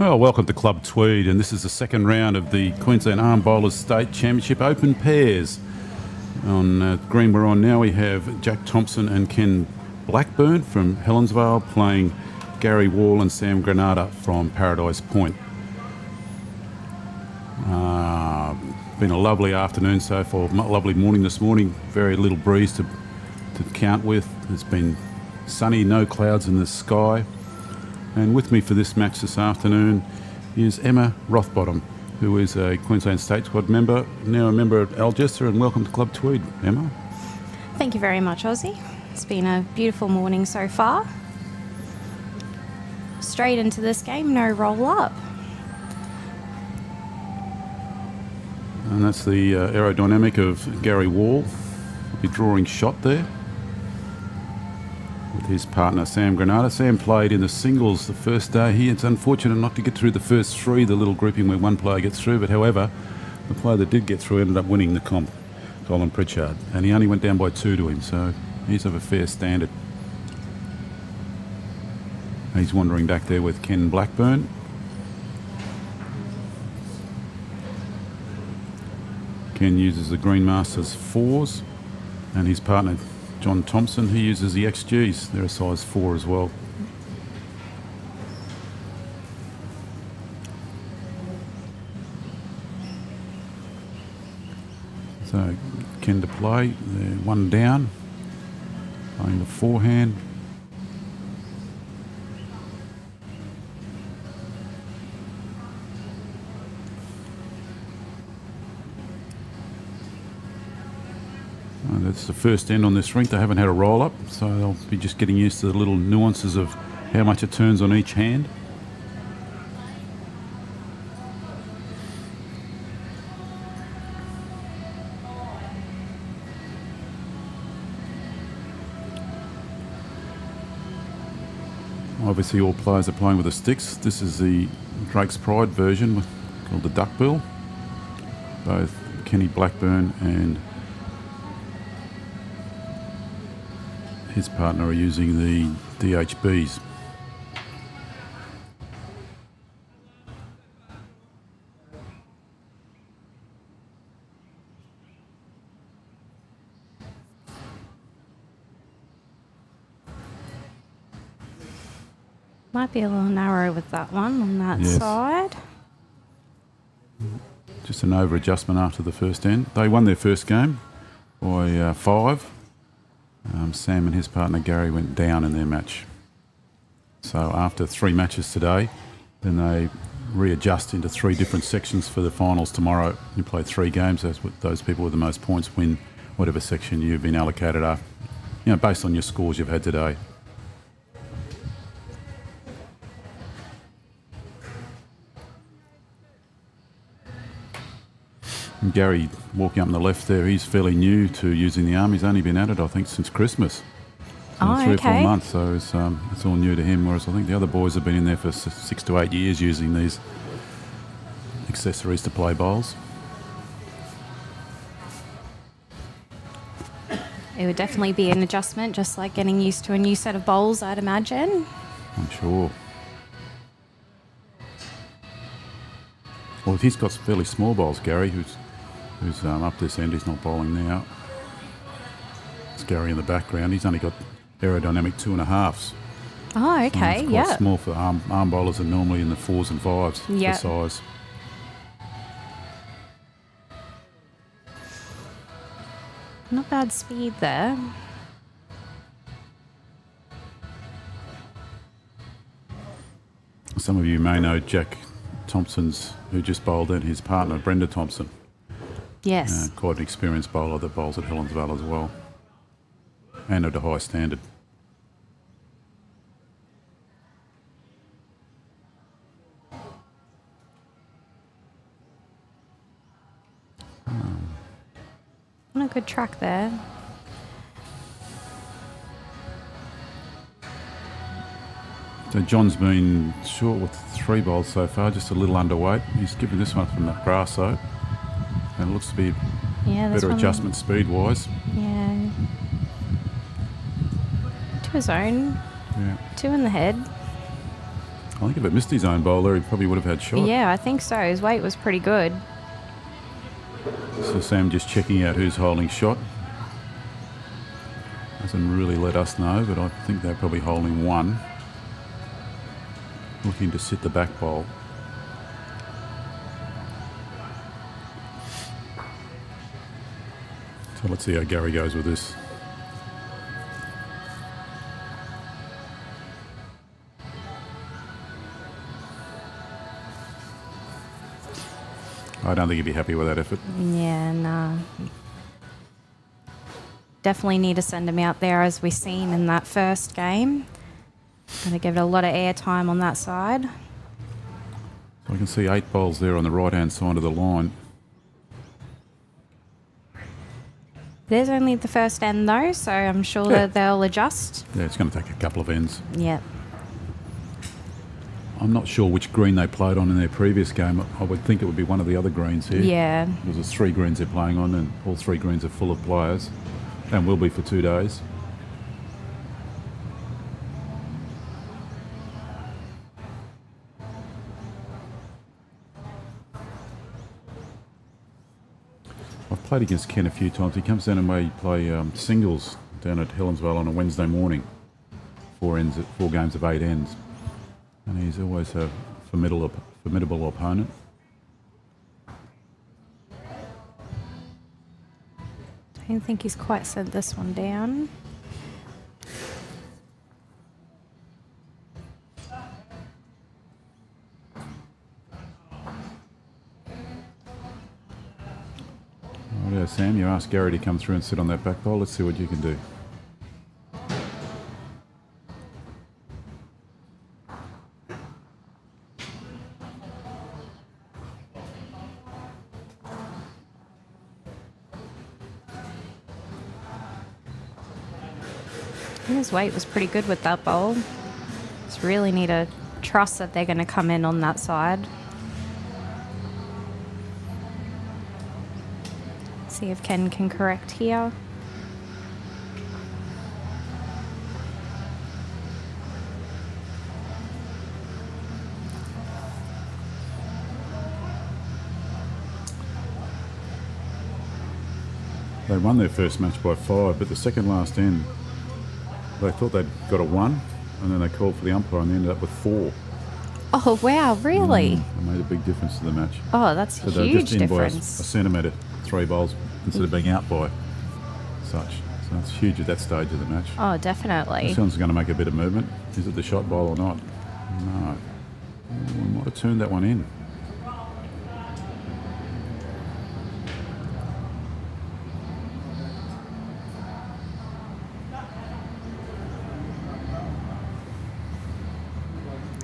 Well, welcome to Club Tweed, and this is the second round of the Queensland Arm Bowlers State Championship Open Pairs. On green we're on now, we have Jack Thompson and Ken Blackburn from Helensvale playing Gary Wall and Sam Granada from Paradise Point. Been a lovely afternoon so far, lovely morning this morning, very little breeze to count with. It's been sunny, no clouds in the sky. And with me for this match this afternoon is Emma Rothbottom, who is a Queensland State Squad member, now a member at Algester, and welcome to Club Tweed, Emma. Thank you very much, Ozzy. It's been a beautiful morning so far. Straight into this game, no roll up. And that's the aerodynamic of Gary Wall, the drawing shot there. With his partner Sam Granada. Sam played in the singles the first day. He is unfortunate not to get through the first three, the little grouping where one player gets through, but however, the player that did get through ended up winning the comp, Colin Pritchard, and he only went down by 2 to him, so he's of a fair standard. He's wandering back there with Ken Blackburn. Ken uses the Green Masters 4s, and his partner John Thompson, he uses the XGs. They're a size 4 as well. So Ken to play, one down, playing the forehand. That's the first end on this rink. They haven't had a roll-up, so they'll be just getting used to the little nuances of how much it turns on each hand. Obviously all players are playing with the sticks. This is the Drake's Pride version called the duckbill. Both Kenny Blackburn and his partner are using the DHBs. Might be a little narrow with that one on that side. Just an over adjustment after the first end. They won their first game by 5. Sam and his partner Gary went down in their match. So after 3 matches today, then they readjust into 3 different sections for the finals tomorrow. You play 3 games. Those people with the most points win whatever section you've been allocated after, based on your scores you've had today. And Gary walking up on the left there, he's fairly new to using the arm. He's only been at it, I think, since Christmas. 3 or 4 months, so it's all new to him, whereas I think the other boys have been in there for 6 to 8 years using these accessories to play bowls. It would definitely be an adjustment, just like getting used to a new set of bowls, I'd imagine. I'm sure. Well, he's got fairly small bowls, Gary, who's up this end. He's not bowling now. It's Gary in the background. He's only got aerodynamic 2.5s. Oh, okay, so it's quite small for arm bowlers are normally in the 4s and 5s for size. Not bad speed there. Some of you may know Jack Thompson's, who just bowled, and his partner Brenda Thompson. Yes. Quite an experienced bowler that bowls at Helensvale as well, and at a high standard. On a good track there. So John's been short with 3 bowls so far, just a little underweight. He's given this one from that grass though, and it looks to be better adjustment speed-wise. Yeah. To his own. Yeah. 2 in the head. I think if it missed his own bowler, he probably would have had shot. Yeah, I think so. His weight was pretty good. So Sam just checking out who's holding shot. Doesn't really let us know, but I think they're probably holding one. Looking to sit the back bowl. So let's see how Gary goes with this. I don't think he'd be happy with that effort. Yeah, no. Definitely need to send him out there as we've seen in that first game. Got to give it a lot of air time on that side. So I can see 8 bowls there on the right-hand side of the line. There's only the first end though, so I'm sure that they'll adjust. Yeah, it's going to take a couple of ends. Yep. I'm not sure which green they played on in their previous game. I would think it would be one of the other greens here. Yeah. Because there's 3 greens they're playing on, and all 3 greens are full of players, and will be for 2 days. I've played against Ken a few times. He comes down and we play singles down at Helensvale on a Wednesday morning. 4 games of 8 ends. And he's always a formidable opponent. I don't think he's quite sent this one down. Righto, Sam, you asked Gary to come through and sit on that back bowl. Let's see what you can do. His weight was pretty good with that bowl. Just really need to trust that they're going to come in on that side. See if Ken can correct here. They won their first match by 5, but the second last end, they thought they'd got a 1, and then they called for the umpire and they ended up with 4. Oh, wow, really? It made a big difference to the match. Oh, that's a So they're huge just in by a difference. centimetre, 3 bowls, instead of being out by such. So that's huge at that stage of the match. Oh, definitely. This one's going to make a bit of movement. Is it the shot bowl or not? No. We might have turned that one in.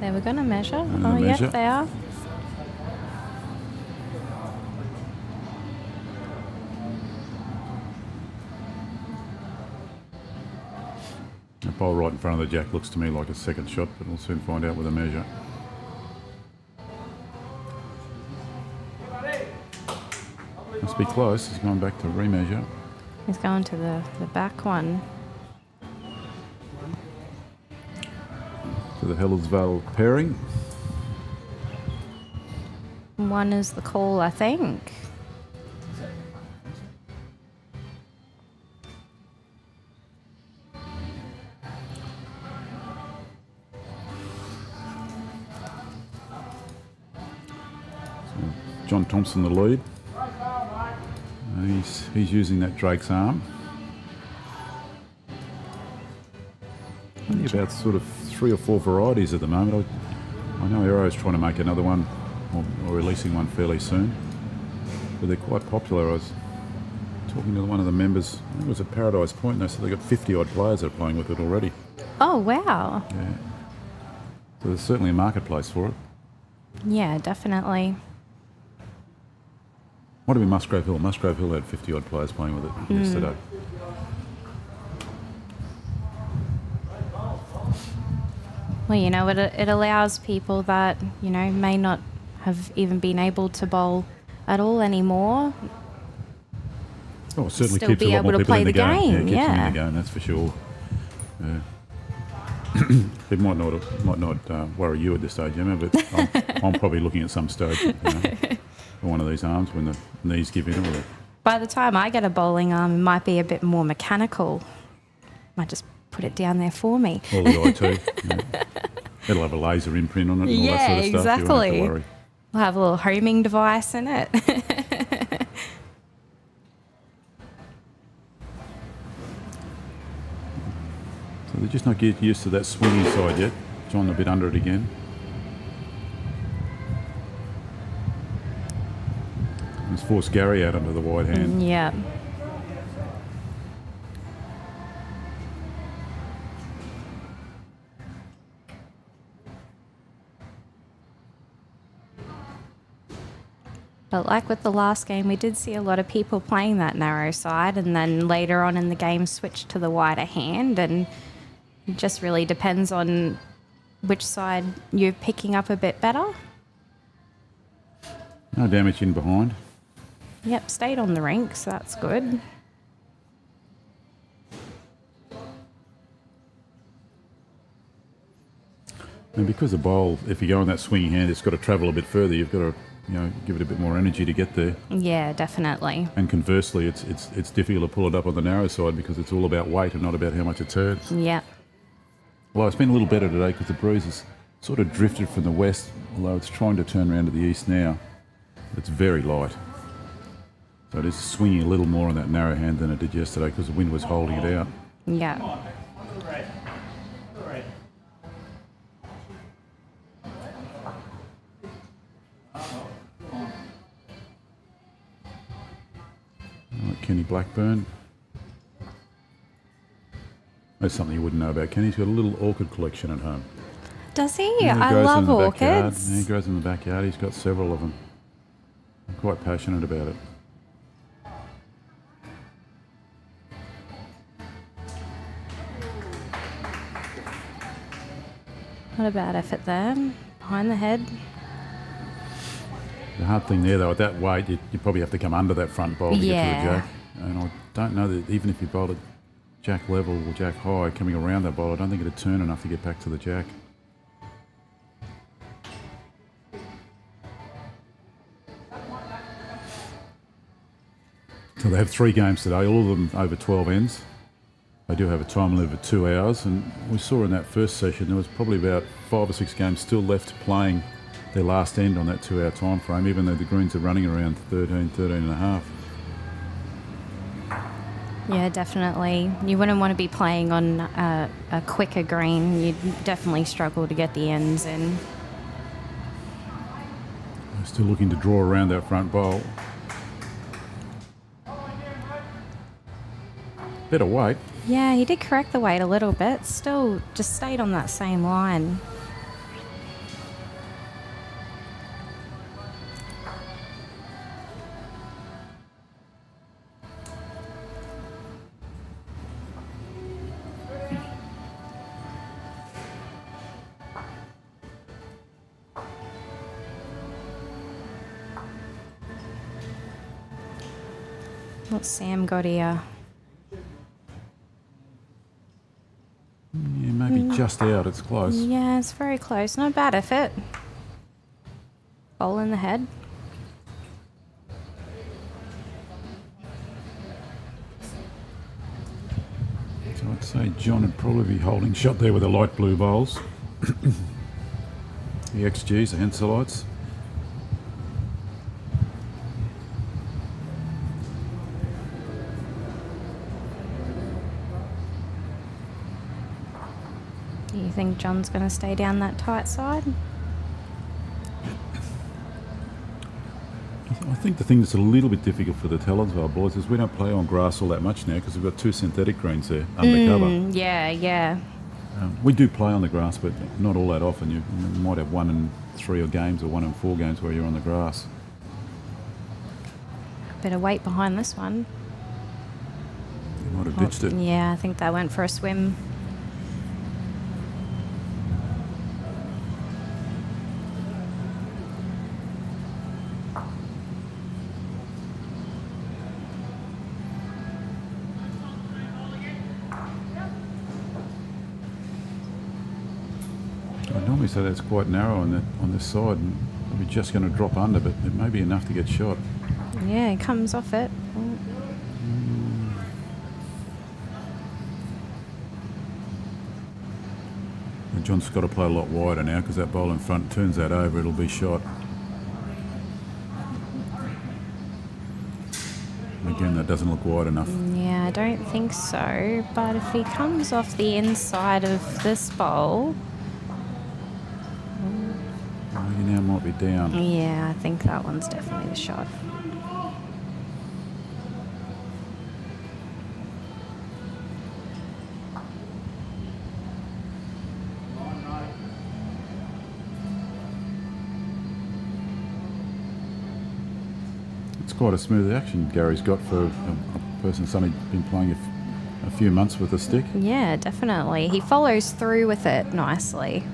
They were going to measure. And Oh, the measure. yep, they are. The bowl right in front of the jack looks to me like a second shot, but we'll soon find out with a measure. Must be close. He's going back to remeasure. He's going to the back one. To the Helensvale pairing. 1 is the call, I think. John Thompson the lead. He's using that Drake's arm. Only about sort of 3 or 4 varieties at the moment. I know Aero's trying to make another one, or releasing one fairly soon. But they're quite popular. I was talking to one of the members, I think it was at Paradise Point, and they said they've got 50 odd players that are playing with it already. Oh, wow. Yeah. So there's certainly a marketplace for it. Yeah, definitely. Might have been Musgrave Hill. Musgrave Hill had 50 odd players playing with it yesterday. Well, you know, it allows people that, you know, may not have even been able to bowl at all anymore. Oh, it certainly Still keeps be a lot more able to people play in the the game, Yeah, it keeps them yeah. in the game, that's for sure. Yeah. It might not worry you at this stage, Emma, but I'm probably looking at some stage, for one of these arms when the knees give in. Or By the time I get a bowling arm, it might be a bit more mechanical. Might just put it down there for me. or the eye too. It'll have a laser imprint on it and all that sort of stuff. You won't have exactly. to worry. We'll have a little homing device in it. So they're just not getting used to that swinging side yet. John a bit under it again. It's forced Gary out under the wide hand. Yeah. But like with the last game, we did see a lot of people playing that narrow side, and then later on in the game switched to the wider hand, and it just really depends on which side you're picking up a bit better. No damage in behind. Yep, stayed on the rink, so that's good. And because the bowl, if you go on that swinging hand, it's got to travel a bit further. You've got to, give it a bit more energy to get there. Yeah, definitely. And conversely, it's difficult to pull it up on the narrow side because it's all about weight and not about how much it turns. Yeah. Well, it's been a little better today because the breeze has sort of drifted from the west, although it's trying to turn around to the east now. It's very light. So it is swinging a little more on that narrow hand than it did yesterday because the wind was holding it out. Yeah. Kenny Blackburn. That's something you wouldn't know about Kenny. He's got a little orchid collection at home. Does he? Yeah, I love orchids. Yeah, he grows in the backyard. He's got several of them. I'm quite passionate about it. Not a bad effort there. Behind the head. The hard thing there, though, at that weight, you probably have to come under that front bowl to get to the jack. And I don't know that even if you bowled it jack level or jack high, coming around that bowl, I don't think it'd turn enough to get back to the jack. So they have 3 games today, all of them over 12 ends. They do have a time limit of 2 hours, and we saw in that first session there was probably about 5 or 6 games still left playing their last end on that 2-hour time frame, even though the greens are running around 13 and a half. Yeah, definitely. You wouldn't want to be playing on a quicker green. You'd definitely struggle to get the ends in. They're still looking to draw around that front bowl. Better weight. Yeah, he did correct the weight a little bit. Still just stayed on that same line. What's Sam got here? Yeah, maybe just out. It's close. Yeah, it's very close. Not a bad effort. Bowl in the head. So I'd say John would probably be holding shot there with the light blue bowls. The XGs, the Henselites. Do you think John's going to stay down that tight side? I think the thing that's a little bit difficult for the Tallensvale boys is we don't play on grass all that much now because we've got 2 synthetic greens there undercover. Yeah. We do play on the grass, but not all that often. You might have 1 in 3 games or 1 in 4 games where you're on the grass. Bit of weight behind this one. You might have ditched it. Yeah, I think they went for a swim. I normally say that's quite narrow on this side, and probably just going to drop under, but it may be enough to get shot. Yeah, it comes off it. Oh. And John's got to play a lot wider now because that bowl in front turns that over, it'll be shot. Again, that doesn't look wide enough. Yeah, I don't think so. But if he comes off the inside of this bowl... Oh, you now might be down. Yeah, I think that one's definitely the shot. It's quite a smooth action Gary's got for a person that's only been playing a few months with a stick. Yeah, definitely. He follows through with it nicely.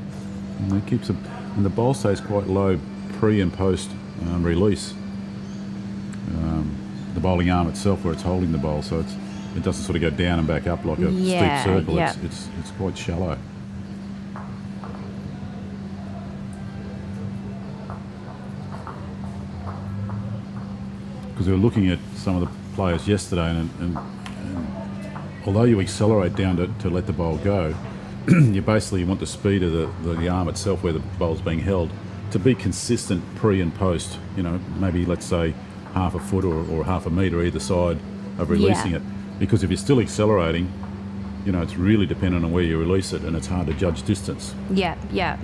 And he keeps it, and the bowl stays quite low pre and post release. The bowling arm itself, where it's holding the bowl, so it doesn't sort of go down and back up like a steep circle. Yeah. It's quite shallow. Because we were looking at some of the players yesterday, and although you accelerate down to let the bowl go, you basically want the speed of the arm itself where the bowl's being held to be consistent pre and post. You know, maybe let's say half a foot or half a metre either side of releasing it. Because if you're still accelerating, you know, it's really dependent on where you release it, and it's hard to judge distance. Yeah, yeah.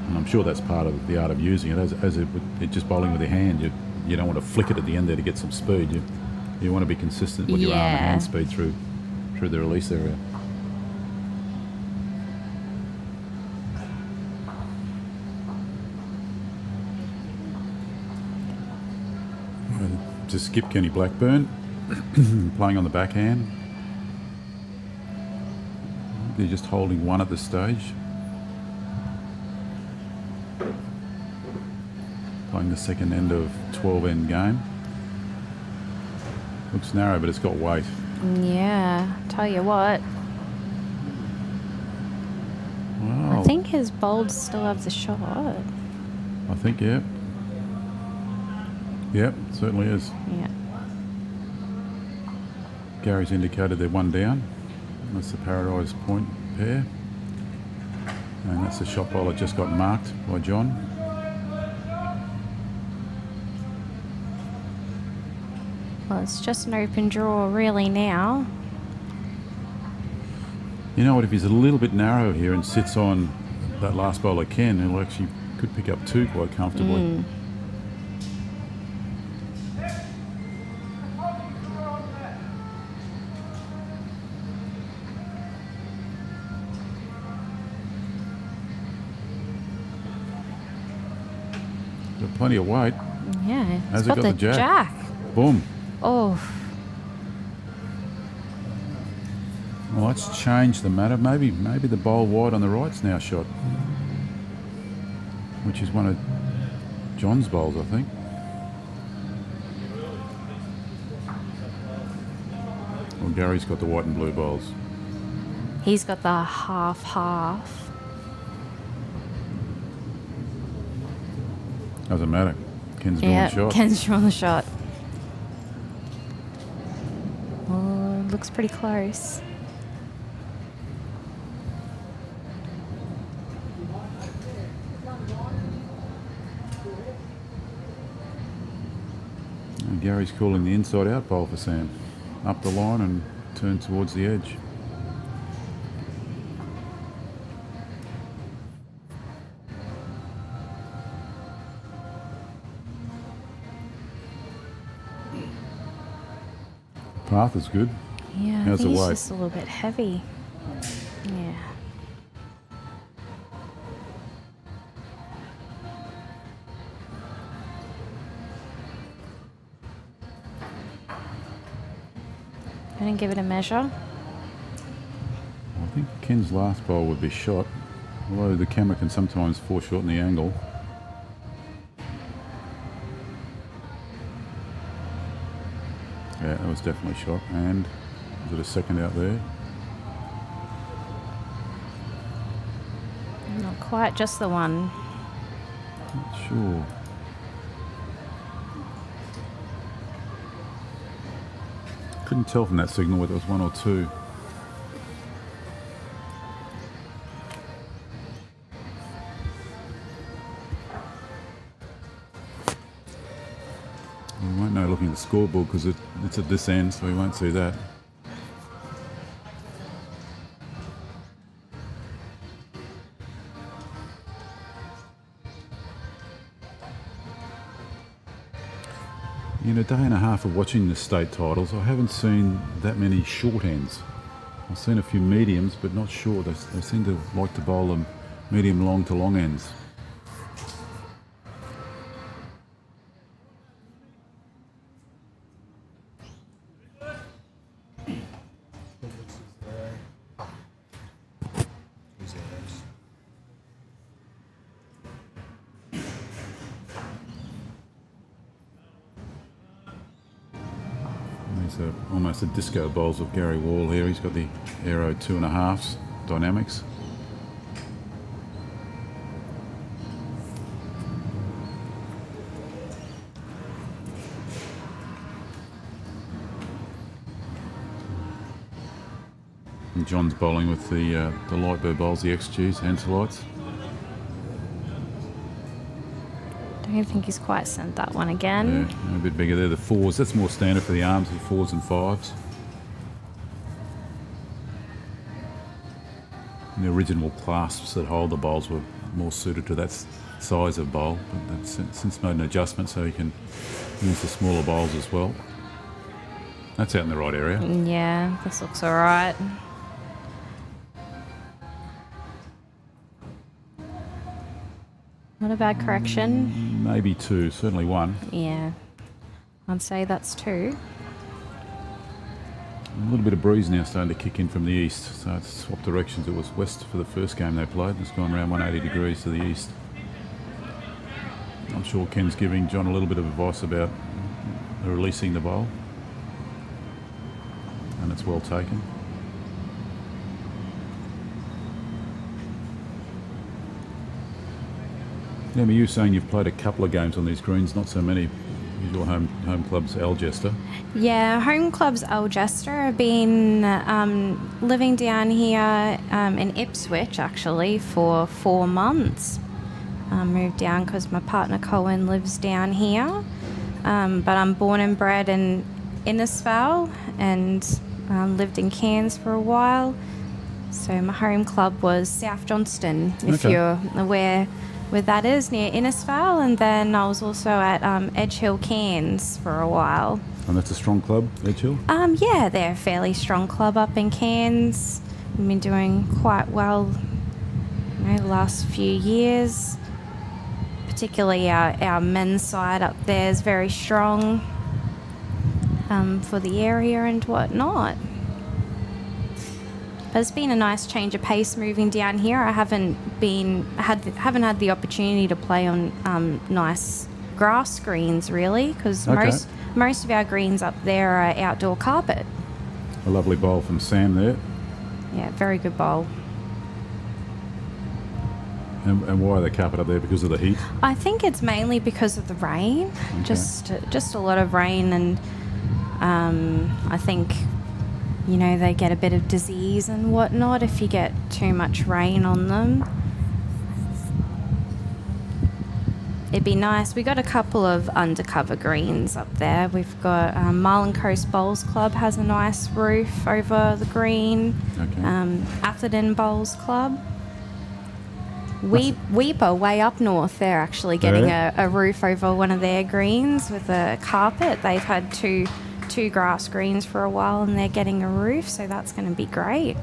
And I'm sure that's part of the art of using it. As it just bowling with your hand, you don't want to flick it at the end there to get some speed. You want to be consistent with your arm and hand speed through the release area. To skip Kenny Blackburn, playing on the backhand. They're just holding one at this stage. Playing the second end of 12-end game. Looks narrow, but it's got weight. Yeah, tell you what. Wow. I think his bowls still have the shot. I think, yeah. Yep, certainly is. Yeah. Gary's indicated they're one down. That's the Paradise Point pair. And that's the shot bowler just got marked by John. Well, it's just an open draw really now. You know what, if he's a little bit narrow here and sits on that last bowler Ken, he'll actually could pick up two quite comfortably. Got plenty of weight. Yeah, Has it's it got got the the jack? Boom. Oh, Well, let's change the matter. Maybe the bowl wide on the right's now shot, which is one of John's bowls, I think. Well, Gary's got the white and blue bowls. he's got the half. Doesn't matter. Ken's drawn Yeah, shot. Ken's drawn the shot. Oh, looks pretty close. And Gary's calling the inside out bowl for Sam. Up the line and turn towards the edge. Path is good. Yeah, How's I the think it's weight? just a little bit heavy. Yeah. Gonna give it a measure. I think Ken's last bowl would be shot, although the camera can sometimes foreshorten the angle. Yeah, that was definitely shot. And was it a second out there? Not quite just the one. Not sure. Couldn't tell from that signal whether it was one or two. We won't know looking at the scoreboard because it's at this end, so we won't see that. In a day and a half of watching the state titles, I haven't seen that many short ends. I've seen a few mediums, but not short. They seem to like to bowl them medium long to long ends. Almost a disco bowls of Gary Wall here. He's got the Aero 2.5s dynamics. And John's bowling with the light bird bowls, the XGs, Hanselites. I don't think he's quite sent that one again. Yeah, a bit bigger there. The 4s, that's more standard for the arms, the 4s and 5s. And the original clasps that hold the bowls were more suited to that size of bowl, but that's since made an adjustment so you can use the smaller bowls as well. That's out in the right area. Yeah, this looks all right. Not a bad correction. Maybe 2, certainly 1. Yeah, I'd say that's 2. A little bit of breeze now starting to kick in from the east, so it's swapped directions. It was west for the first game they played. It's gone around 180 degrees to the east. I'm sure Ken's giving John a little bit of advice about releasing the bowl, and it's well taken. Now, you were saying you've played a couple of games on these greens, not so many. Your home club's Alcester. Yeah, home club's Alcester. I've been living down here in Ipswich, actually, for 4 months. Moved down because my partner Colin lives down here. But I'm born and bred in Innisfail and lived in Cairns for a while. So my home club was South Johnston, if you're aware where that is, near Innisfail, and then I was also at Edge Hill, Cairns for a while. And that's a strong club, Edge Hill? Yeah, they're a fairly strong club up in Cairns. We've been doing quite well, the last few years. Particularly our men's side up there is very strong for the area and whatnot. But it's been a nice change of pace moving down here. I haven't had the opportunity to play on nice grass greens really, because most of our greens up there are outdoor carpet. A lovely bowl from Sam there. Yeah, very good bowl. And why are they carpet up there? Because of the heat? I think it's mainly because of the rain. Okay. Just a lot of rain, and I think they get a bit of disease and whatnot if you get too much rain on them. It'd be nice. We got a couple of undercover greens up there. We've got Marlin Coast Bowls Club has a nice roof over the green. Okay. Atherton Bowls Club. Weeper, way up north, they're actually getting a roof over one of their greens with a carpet. They've had two grass greens for a while and they're getting a roof, so that's going to be great.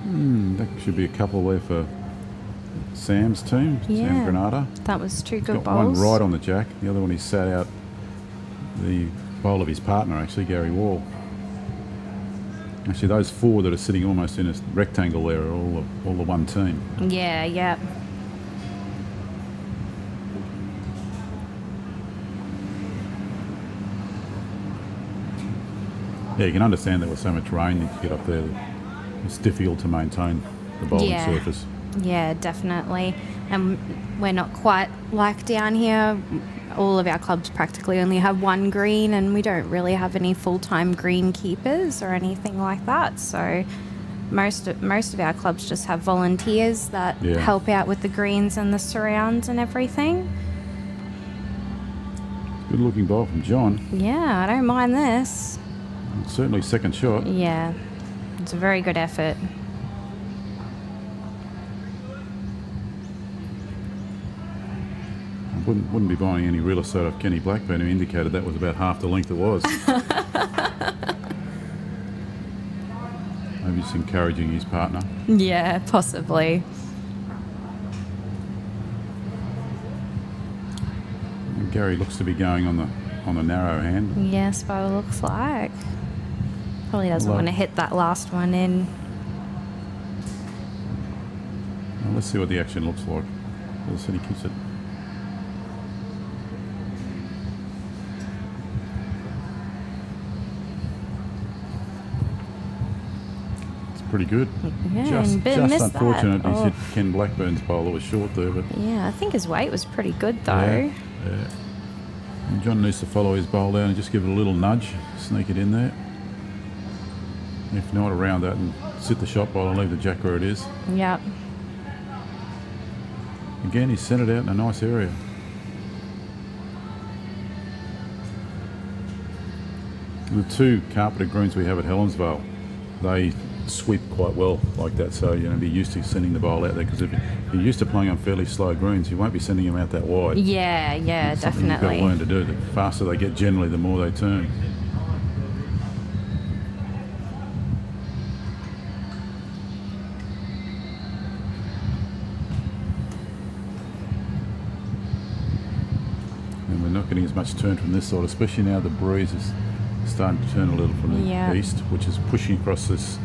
That should be a couple away for Sam's team, Sam Granada. That was 2 good got bowls. One right on the jack, the other one he sat out the bowl of his partner, actually, Gary Wall. Actually, those 4 that are sitting almost in a rectangle there are all the one team. Yeah. Yeah, you can understand there was so much rain that you get up there. It's difficult to maintain the bowling surface. Yeah, definitely. And we're not quite like down here. All of our clubs practically only have one green, and we don't really have any full-time greenkeepers or anything like that. So most of our clubs just have volunteers that help out with the greens and the surrounds and everything. Good looking ball from John. Yeah, I don't mind this. Certainly second shot. Yeah, it's a very good effort. I wouldn't be buying any real estate off Kenny Blackburn, who indicated that was about half the length it was. Maybe just encouraging his partner. Yeah, possibly. And Gary looks to be going on the narrow hand. Yes, but it looks like. Probably doesn't want to hit that last one in. Well, let's see what the action looks like. As I said, he keeps it. Pretty good. Yeah, just unfortunate that. he's hit Ken Blackburn's bowl. It was short there, but yeah, I think his weight was pretty good though. Yeah. And John needs to follow his bowl down and just give it a little nudge, sneak it in there. If not, around that and sit the shot ball and leave the jack where it is. Yep. Again, he's sent it out in a nice area. The two carpeted greens we have at Helensvale, they sweep quite well like that, so you're going to be used to sending the bowl out there, because if you're used to playing on fairly slow greens, you won't be sending them out that wide. Yeah, It's something definitely. You've got to learn to do. The faster they get generally, the more they turn. And we're not getting as much turn from this side, especially now the breeze is starting to turn a little from the east, which is pushing across this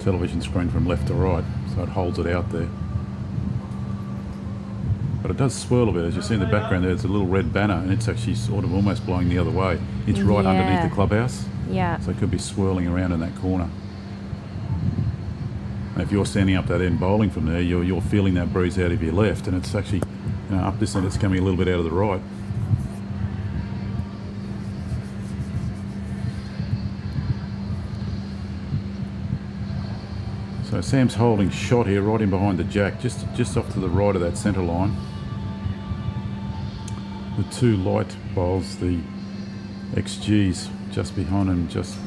television screen from left to right, so it holds it out there. But it does swirl a bit. As you see in the background there's a little red banner, and it's actually sort of almost blowing the other way. It's right underneath the clubhouse, so it could be swirling around in that corner. And if you're standing up that end bowling from there, you're feeling that breeze out of your left, and it's actually up this end, it's coming a little bit out of the right. So Sam's holding shot here right in behind the jack, just off to the right of that centre line. The two light bowls, the XGs just behind him, just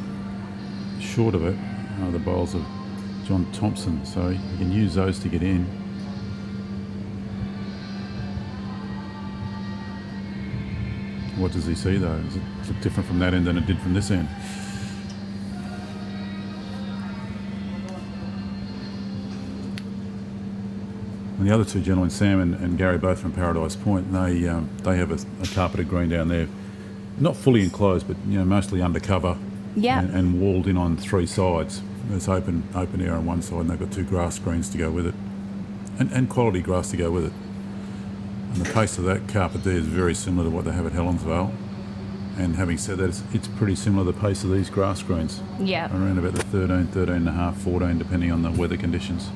short of it, are the bowls of John Thompson, so you can use those to get in. What does he see though? Does it look different from that end than it did from this end? And the other two gentlemen, Sam and Gary, both from Paradise Point, they have a carpeted green down there, not fully enclosed, but mostly undercover, and walled in on three sides. There's open air on one side, and they've got two grass greens to go with it, and quality grass to go with it. And the pace of that carpet there is very similar to what they have at Helensvale. And having said that, it's pretty similar to the pace of these grass greens. Yeah. Around about the 13, 13 and a half, 14, depending on the weather conditions.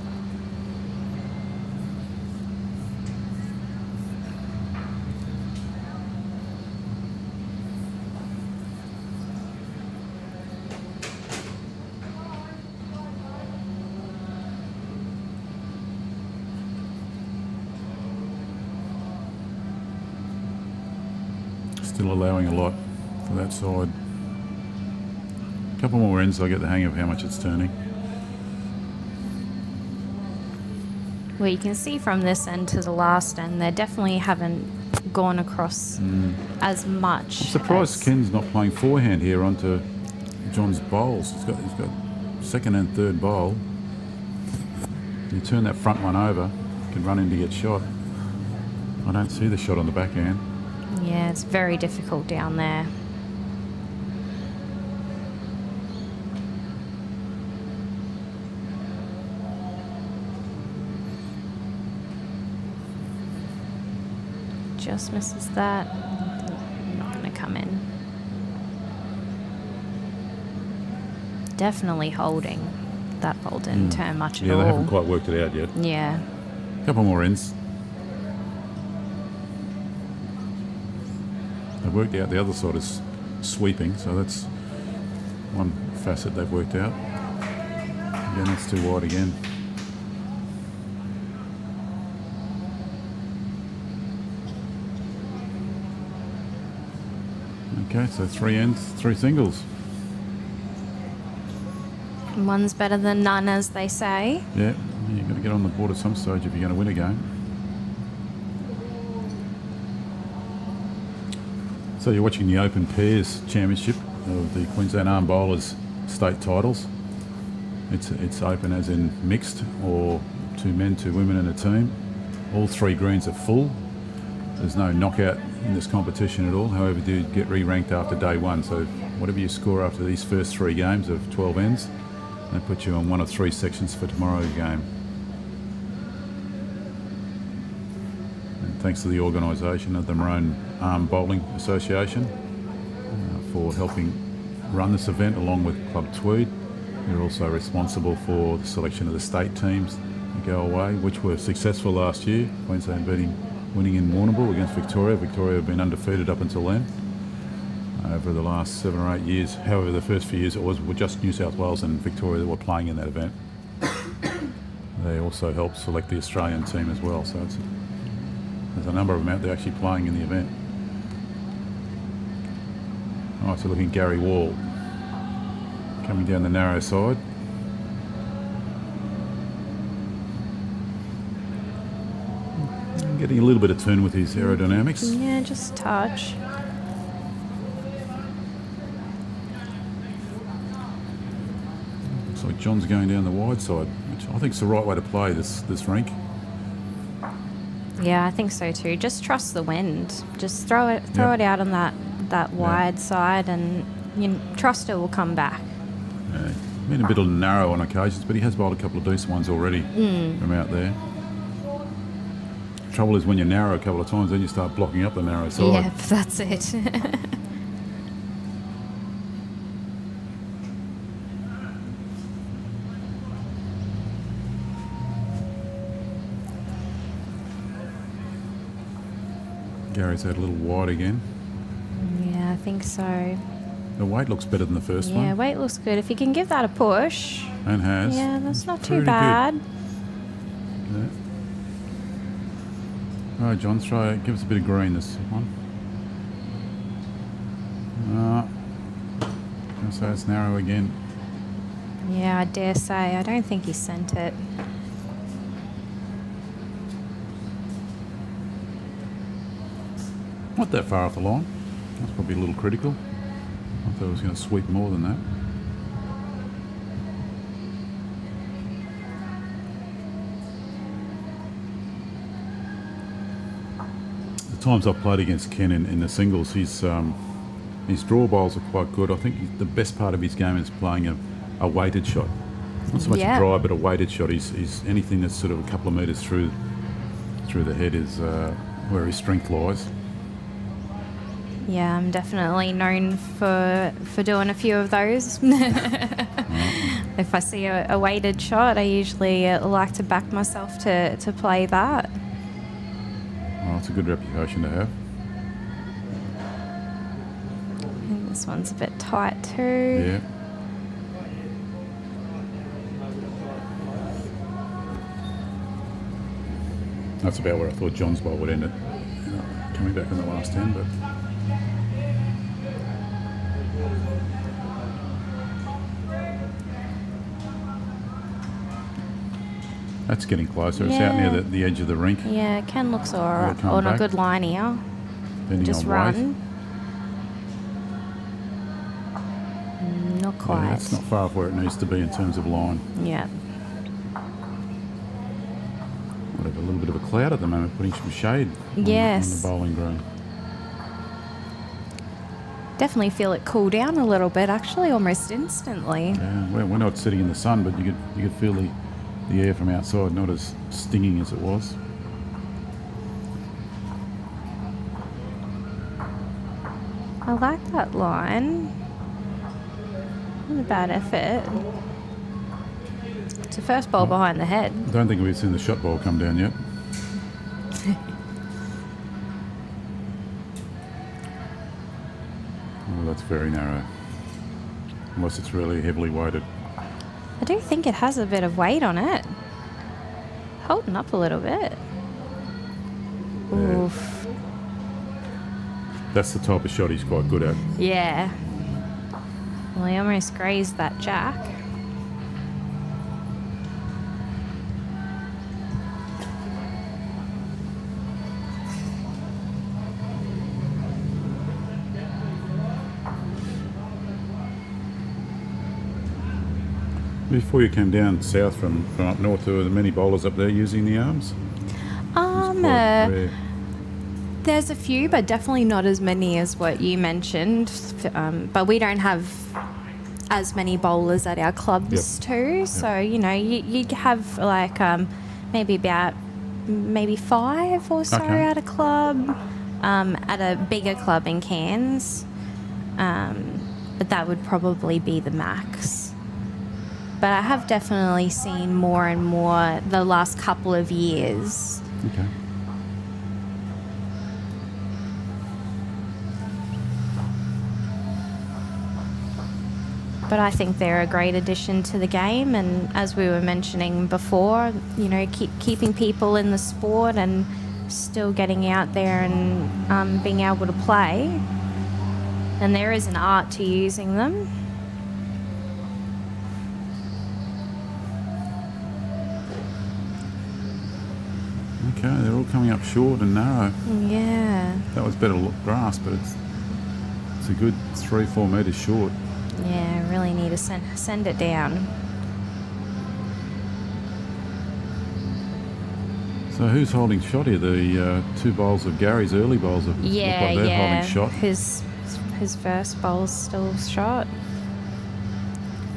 Still allowing a lot for that side. A couple more ends, I'll get the hang of how much it's turning. Well, you can see from this end to the last end, they definitely haven't gone across as much. I'm surprised Ken's not playing forehand here onto John's bowls. He's got second and third bowl. You turn that front one over, you can run in to get shot. I don't see the shot on the backhand. Yeah, it's very difficult down there. Just misses that. Not going to come in. Definitely holding. That ball didn't turn much at all. Yeah, they haven't quite worked it out yet. Yeah. Couple more ends. They've worked out the other side is sweeping, so that's one facet they've worked out. Again, that's too wide again. Okay, so 3 ends, 3 singles. One's better than none, as they say. Yeah, you've got to get on the board at some stage if you're going to win a game. So you're watching the Open Pairs Championship of the Queensland Arm Bowlers State titles. It's open as in mixed, or 2 men, 2 women in a team. All 3 greens are full. There's no knockout in this competition at all. However, you get re-ranked after day 1. So whatever you score after these first 3 games of 12 ends, they put you on 1 of 3 sections for tomorrow's game. And thanks to the organisation of the Maroon Arm Bowling Association for helping run this event along with Club Tweed. You're also responsible for the selection of the state teams that go away, which were successful last year. Queensland winning in Warrnambool against Victoria. Victoria have been undefeated up until then over the last 7 or 8 years. However, the first few years it was just New South Wales and Victoria that were playing in that event. They also helped select the Australian team as well, so there's a number of them out there actually playing in the event. All right, so looking at Gary Wall coming down the narrow side. Getting a little bit of turn with his aerodynamics. Yeah, just touch. Looks like John's going down the wide side, which I think is the right way to play this rink. Yeah, I think so too. Just trust the wind. Just throw it out on that wide side, and trust it will come back. Yeah, been a bit narrow on occasions, but he has bowled a couple of decent ones already from out there. Trouble is when you're narrow a couple of times, then you start blocking up the narrow side. Yep, that's it. Gary's out a little wide again. Yeah, I think so. The weight looks better than the first one. Yeah, weight looks good. If you can give that a push. And has. Yeah, that's not Pretty too bad. Good. Yeah. All right, John, give us a bit of green this one. So it's narrow again. Yeah, I dare say. I don't think he sent it. Not that far off the line. That's probably a little critical. I thought it was going to sweep more than that. The times I've played against Ken in the singles, his draw bowls are quite good. I think the best part of his game is playing a weighted shot. Not so much a drive, but a weighted shot. He's anything that's sort of a couple of metres through the head is where his strength lies. Yeah, I'm definitely known for doing a few of those. If I see a weighted shot, I usually like to back myself to play that. Well, it's a good reputation to have. I think this one's a bit tight too. Yeah. That's about where I thought John's bowl would end it. Coming back in the last 10, but... That's getting closer. It's out near the edge of the rink. Yeah, Ken looks alright. On a good line here. Just run. Not quite. Yeah, it's not far off where it needs to be in terms of line. Yeah. We have a little bit of a cloud at the moment, putting some shade on the bowling green. Definitely feel it cool down a little bit, actually, almost instantly. Yeah, we're not sitting in the sun, but you could feel the air from outside, not as stinging as it was. I like that line. Not a bad effort. It's a first ball behind the head. I don't think we've seen the shot ball come down yet. that's very narrow. Unless it's really heavily weighted. I do think it has a bit of weight on it. Holding up a little bit. Yeah. Oof. That's the type of shot he's quite good at. Yeah. Well, he almost grazed that jack. Before you came down south from up north, there were many bowlers up there using the arms? There's a few, but definitely not as many as what you mentioned. But we don't have as many bowlers at our clubs too. So, you know, you have like maybe 5 or so at a club, at a bigger club in Cairns. But that would probably be the max. But I have definitely seen more and more the last couple of years. Okay. But I think they're a great addition to the game, and as we were mentioning before, you know, keeping people in the sport and still getting out there and being able to play. And there is an art to using them. Okay, they're all coming up short and narrow. Yeah. That was better grass, but it's a good 3-4 metres short. Yeah, really need to send it down. So who's holding shot here? The 2 bowls of Gary's early bowls of look like they're holding shot. His first bowl's still shot.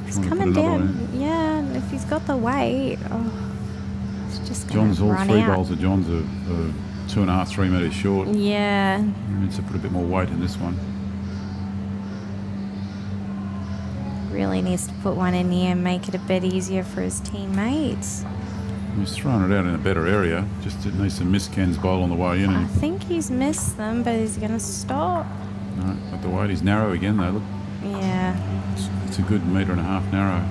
He's Trying to coming put another down. one in. Yeah, and if he's got the weight, it's just going John's to all run 3 out. bowls of John's are 2.5, 3 metres short. Yeah. Needs to put a bit more weight in this one. Really needs to put one in here and make it a bit easier for his teammates. He's throwing it out in a better area. Just it needs to miss Ken's bowl on the way in. I And, think he's missed them, but he's going to stop. no, got the weight. He's narrow again though. Look, Yeah. it's a good 1.5 metres narrow.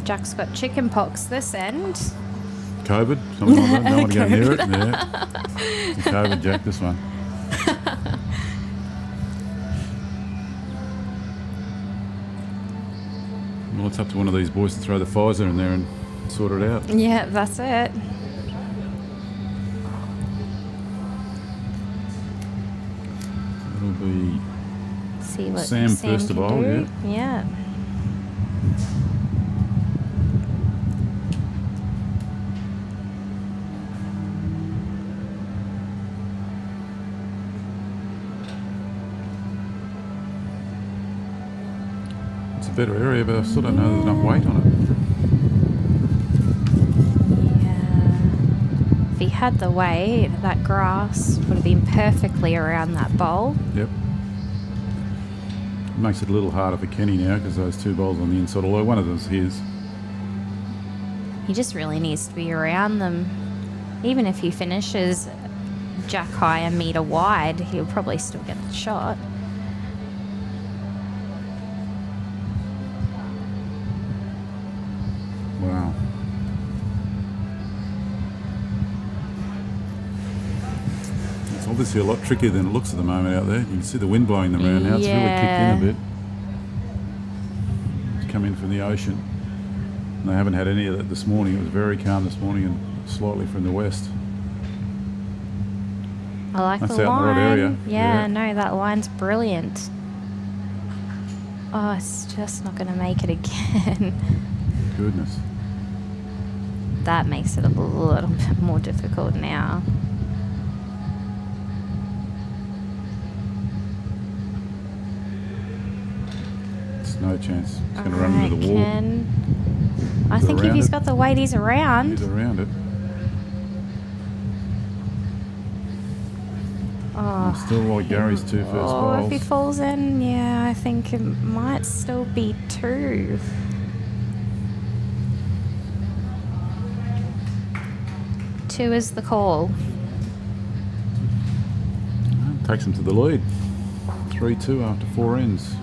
Jack's got chicken pox this end. COVID, something like that. Don't want to go near it. Yeah. The COVID Jack, this one. Well, it's up to one of these boys to throw the Pfizer in there and sort it out. Yeah, that's it. It'll be See what Sam first can of all, do. Yeah. it's a better area, but I still don't know there's enough weight on it. Yeah. If he had the weight, that grass would have been perfectly around that bowl. Yep. It makes it a little harder for Kenny now because those 2 bowls on the inside, although one of them's his. He just really needs to be around them. Even if he finishes jack high a metre wide, he'll probably still get the shot. Wow. It's obviously a lot trickier than it looks at the moment out there. You can see the wind blowing them around now. It's really kicked in a bit. It's come in from the ocean. And they haven't had any of that this morning. It was very calm this morning and slightly from the west. I like That's the out in the line. right area. Yeah, Yeah. no, that line's brilliant. Oh, it's just not going to make it again. Goodness. That makes it a little bit more difficult now. It's no chance. It's going to run into the wall. Ken. I think if around he's it. got the weight, he's around. He's around it. Oh, Still like Gary's 2 first oh, if he bowls. falls in, yeah, I think it might still be 2. 3-2 is the call. Takes them to the lead. 3-2 after 4 ends.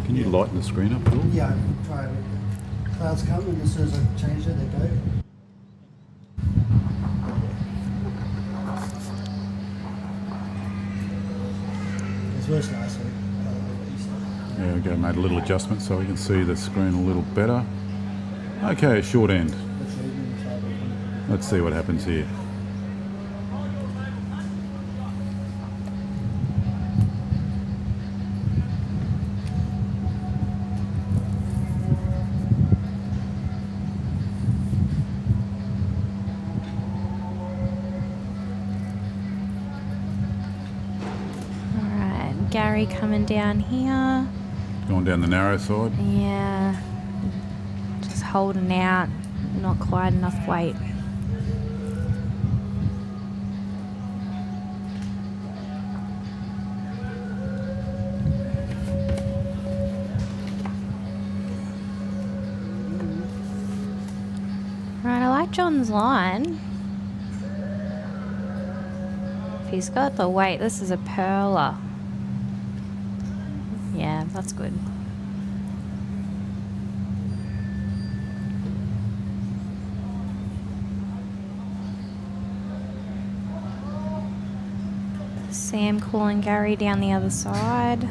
Can you lighten the screen up at all? Yeah, try it. Clouds come, and as soon as I change it, they go. It was worse last week. There we go, made a little adjustment so we can see the screen a little better. Okay, short end. Let's see what happens here. Gary coming down here. Going down the narrow side. Yeah. Just holding out. Not quite enough weight. Right, I like John's line. If he's got the weight, this is a perler. Yeah, that's good. Sam calling Gary down the other side.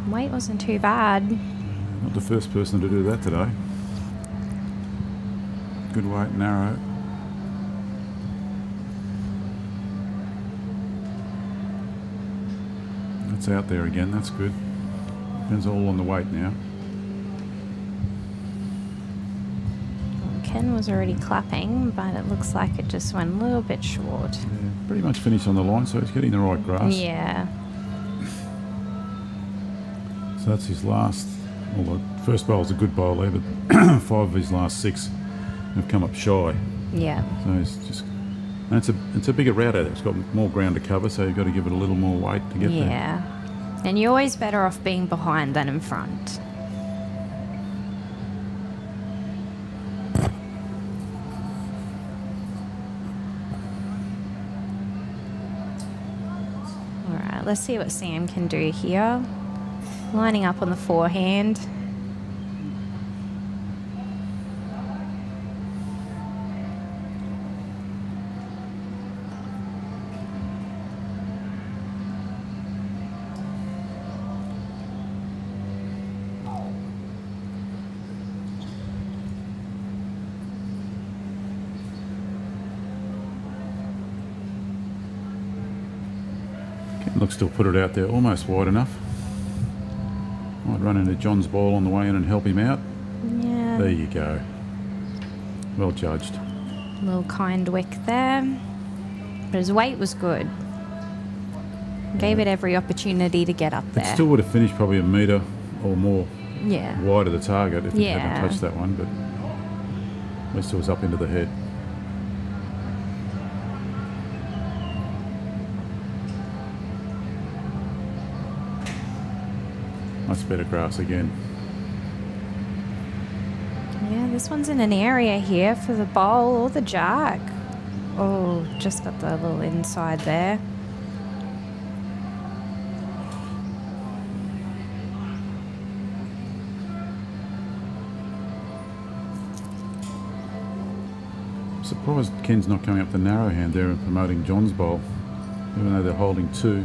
Weight wasn't too bad. Not the first person to do that today. Good weight, narrow. That's out there again, that's good. Depends all on the weight now. Ken was already clapping, but it looks like it just went a little bit short. Yeah, pretty much finished on the line, so he's getting the right grass. Yeah. So that's his last. Well, the first bowl was a good bowl there, but 5 of his last 6 have come up shy. Yeah. So he's just. And it's a bigger route out there. It's got more ground to cover, so you've got to give it a little more weight to get there. Yeah. And you're always better off being behind than in front. All right, let's see what Sam can do here. Lining up on the forehand. Looks to put it out there almost wide enough. Might run into John's ball on the way in and help him out. Yeah. There you go. Well judged. Little kind wick there. But his weight was good. Gave it every opportunity to get up It there. still would have finished probably a metre or more Yeah. wide of the target if it Yeah. hadn't touched that one, but at least it was up into the head. Much better grass again. Yeah, this one's in an area here for the bowl or the jack. Oh, just got the little inside there. Surprised Ken's not coming up the narrow hand there and promoting John's bowl, even though they're holding 2.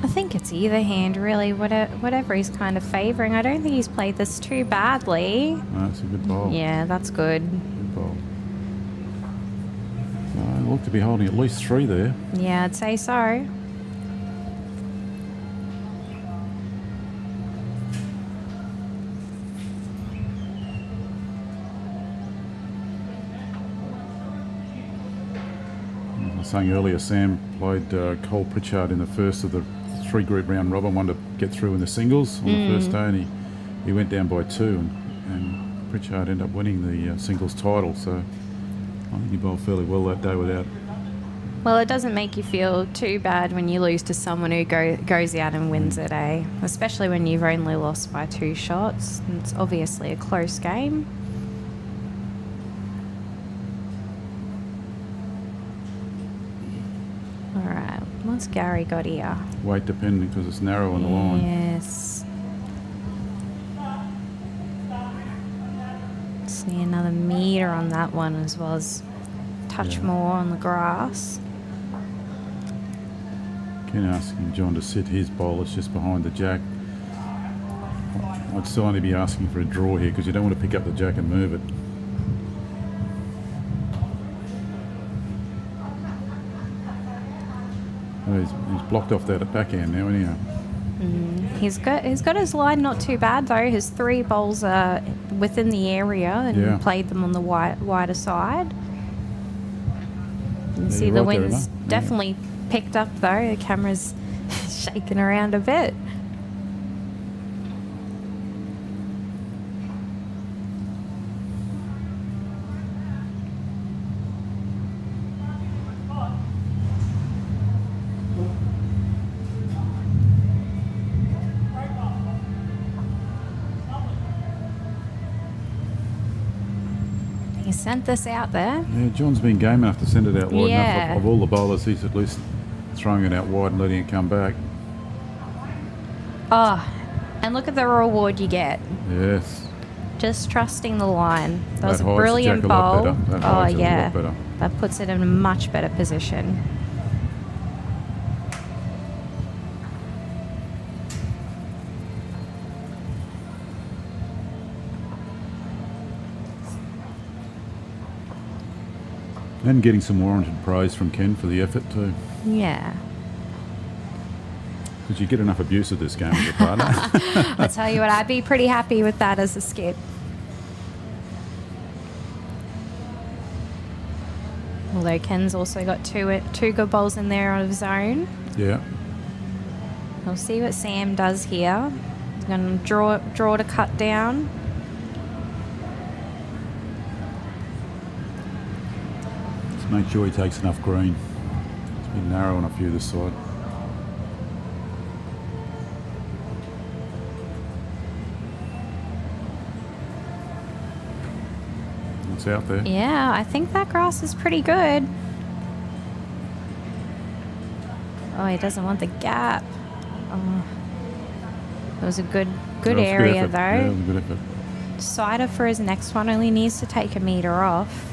I think it's either hand, really, whatever he's kind of favouring. I don't think he's played this too badly. No, it's a good bowl. Yeah, that's good. Good bowl. So I look to be holding at least 3 there. Yeah, I'd say so. saying earlier, Sam played Cole Pritchard in the first of the 3 group round robin, one to get through in the singles on the first day, and he went down by 2, and Pritchard ended up winning the singles title. So I think he bowled fairly well that day without. Well, it doesn't make you feel too bad when you lose to someone who goes out and wins it, eh? Especially when you've only lost by 2 shots. It's obviously a close game. All right, what's Gary got here? Weight depending because it's narrow on the line. Yes. See another metre on that one, as well as touch more on the grass. Ken asking John to sit his bowlers just behind the jack. I'd still only be asking for a draw here because you don't want to pick up the jack and move it. Oh, he's blocked off that backhand now, anyhow. He's got his line not too bad though. His 3 bowls are within the area and played them on the wider side. You can see the right wind's there, definitely picked up though. The camera's shaking around a bit. He sent this out there. Yeah, John's been game enough to send it out wide Yeah. enough. Of all the bowlers, he's at least throwing it out wide and letting it come back. Oh, and look at the reward you get. Yes. Just trusting the line. That was a hides the brilliant jack a lot bowl. better. That Oh hides it a lot yeah, better. that puts it in a much better position. And getting some warranted praise from Ken for the effort too. Yeah. Because you get enough abuse of this game as a partner. I tell you what, I'd be pretty happy with that as a skip. Although Ken's also got two good bowls in there of his own. Yeah. We'll see what Sam does here. He's going to draw to cut down. Just make sure he takes enough green. It's been narrow on a few this side. It's out there. Yeah, I think that grass is pretty good. Oh, he doesn't want the gap. Oh, it was a good That was area effort. though. Yeah, it was a good effort. Sider for his next one only needs to take a metre off.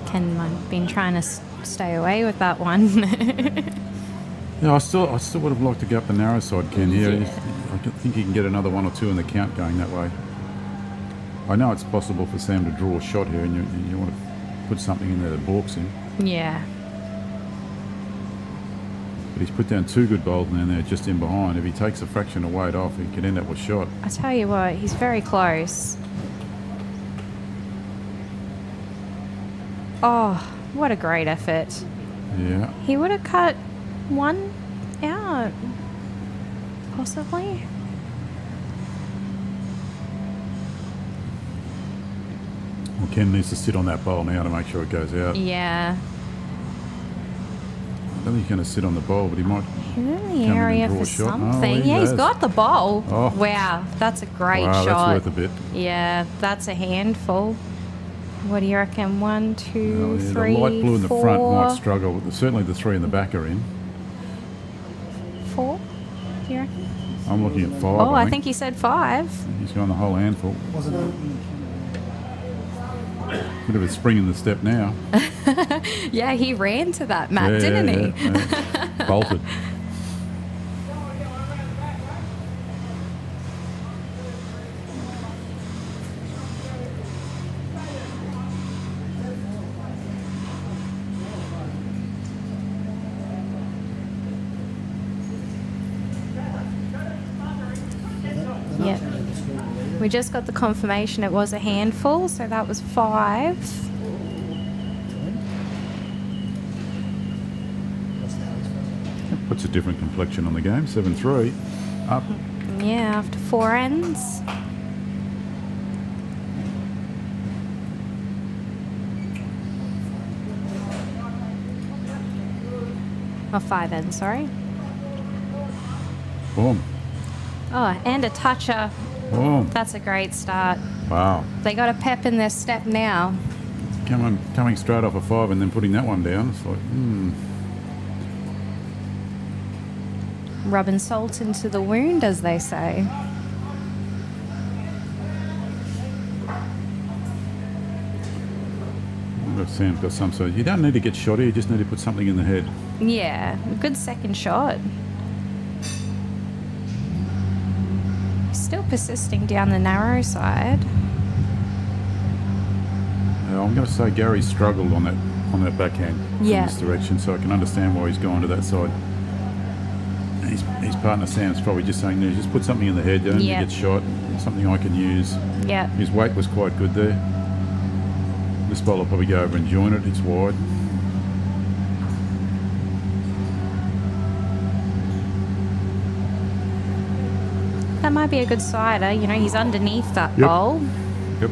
Ken might have been trying to stay away with that one. Yeah, I still would have liked to go up the narrow side, Ken. Here, Yeah. I think he can get another 1 or 2 in the count going that way. I know it's possible for Sam to draw a shot here, and you want to put something in there that balks him. Yeah. But he's put down 2 good bowls down there just in behind. If he takes a fraction of weight off, he could end up with shot. I tell you what, he's very close. Oh, what a great effort. Yeah. He would have cut one out, possibly. Well, Ken needs to sit on that bowl now to make sure it goes out. Yeah. I don't think he's going to sit on the bowl, but he might. He's in the Come in area and draw for a shot. Oh, something. he Yeah, he's has. got the bowl. Oh. Wow, that's a great Wow, shot. that's worth a bit. Yeah, that's a handful. What do you reckon? 1, 2, Well, yeah, 3, the light blue in the 4, front might struggle, but certainly the 3 in the back are in. 4? Do you reckon? I'm looking at 5. Oh, I think he said 5. He's gone the whole handful. Wasn't it? Bit of a spring in the step now. Yeah, he ran to that, Matt, didn't he? Yeah. Bolted. We just got the confirmation it was a handful, so that was 5. What's the Alex one? That puts a different complexion on the game. 7-3. Up. Yeah, after 4 ends. Oh, 5 ends, sorry. Boom. Oh, and a toucher. Boom. That's a great start. Wow. They got a pep in their step now. Coming straight off a 5 and then putting that one down. It's like, Rubbing salt into the wound, as they say. Sam's got some sort. You don't need to get shot here. You just need to put something in the head. Yeah, good second shot. Still persisting down the narrow side. I'm going to say Gary struggled on that backhand Yeah. in this direction, so I can understand why he's gone to that side. His partner Sam's probably just saying, "No, just put something in the head. You don't need Yeah. to get shot. Something I can use." Yeah. His weight was quite good there. This ball will probably go over and join it. It's wide. That might be a good sider. You know, he's underneath that Yep. bowl. Yep.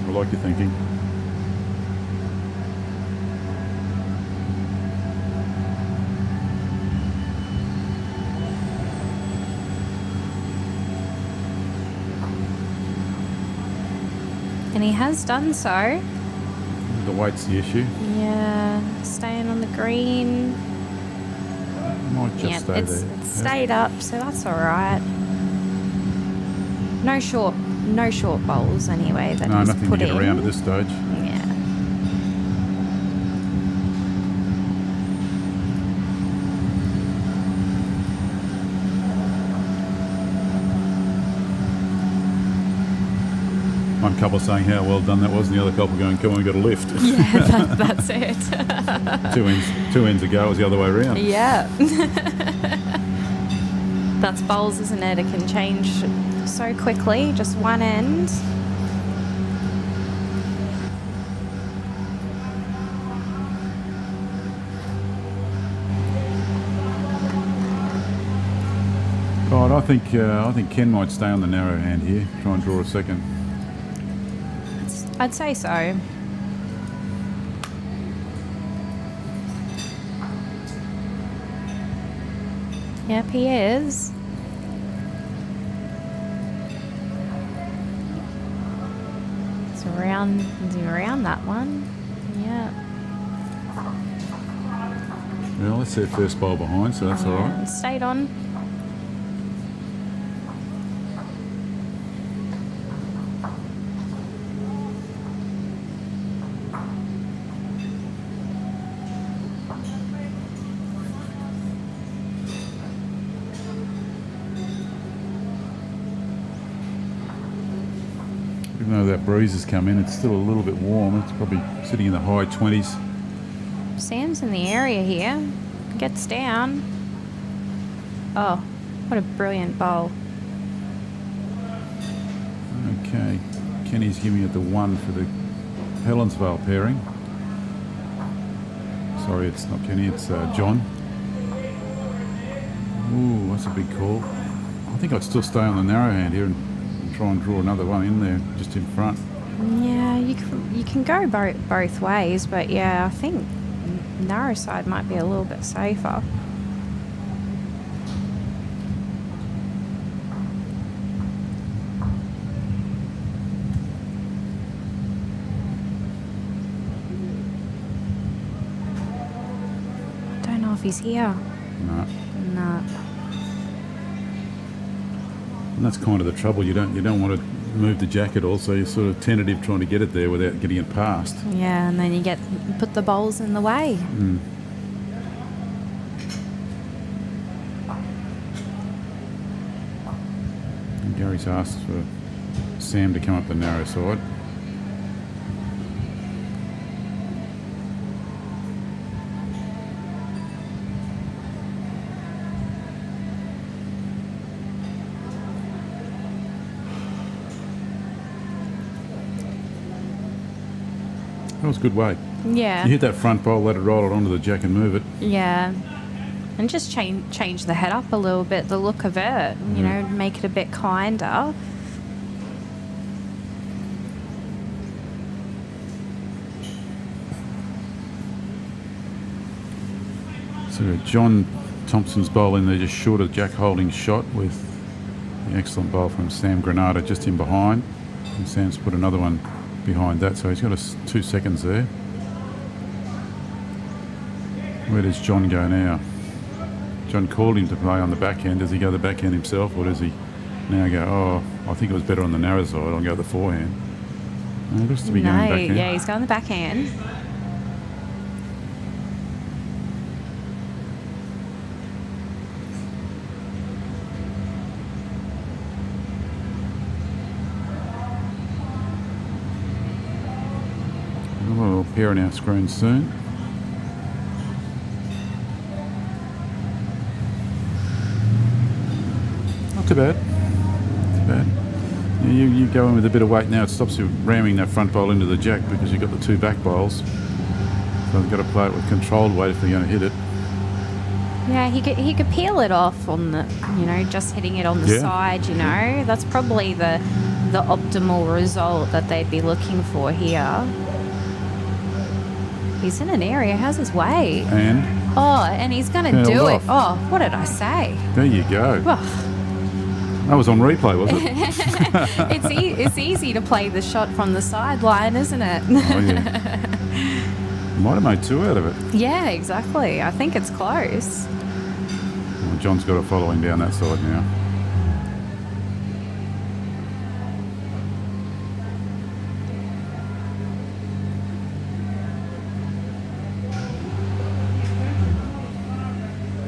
I like your thinking. And he has done so. The weight's the issue. Yeah, staying on the green. Might just Yeah, stay it's there. Yeah. stayed up, so that's all right. No short bowls anyway that No, he's nothing to put get in. around at this stage. Yeah. One couple saying how well done that was, and the other couple going, "Come on, we got a lift." Yeah, that's it. two ends ago, it was the other way around. Yeah. That's bowls, isn't it? It can change so quickly, just one end. God, I think Ken might stay on the narrow hand here. Try and draw a second. I'd say so. Yep, he is. Is he around that one? Yeah. Well, that's their first bowl behind, so that's all right. And stayed on. Even though that breeze has come in, it's still a little bit warm. It's probably sitting in the high 20s. Sam's in the area here. Gets down. Oh, what a brilliant bowl. Okay, Kenny's giving it the 1 for the Helensvale pairing. Sorry, it's not Kenny, it's John. Ooh, that's a big call. I think I'd still stay on the narrow hand here and try and draw another one in there, just in front. Yeah, you can go both ways, but yeah, I think narrow side might be a little bit safer. Don't know if he's here. No. No. And that's kind of the trouble. You don't want to move the jack at all, so you're sort of tentative trying to get it there without getting it past. Yeah, and then you put the bowls in the way. Mm. And Gary's asked for Sam to come up the narrow side. That was good weight. Yeah. You hit that front bowl, let it roll it onto the jack and move it. Yeah. And just change the head up a little bit, the look of it, you know, make it a bit kinder. So John Thompson's bowl in there, just short of jack holding shot with the excellent bowl from Sam Granada just in behind. And Sam's put another one behind that, so he's got 2 seconds there. Where does John go now? John called him to play on the backhand. Does he go the backhand himself, or does he now go, oh, I think it was better on the narrow side, I'll go the forehand? No, he looks to be going backhand. Yeah, he's going the backhand. We'll appear on our screen soon. Not too bad. Not too bad. Yeah, you go in with a bit of weight now. It stops you ramming that front bowl into the jack because you've got the 2 back bowls. So you've got to play it with controlled weight if they're going to hit it. Yeah, he could peel it off on the, you know, just hitting it on the side, you know. That's probably the optimal result that they'd be looking for here. He's in an area, how's his weight? And he's going to do it. Oh, what did I say? There you go. Oh. That was on replay, was it? It's easy to play the shot from the sideline, isn't it? Oh, yeah. Might have made 2 out of it. Yeah, exactly. I think it's close. Well, John's got to follow him down that side now.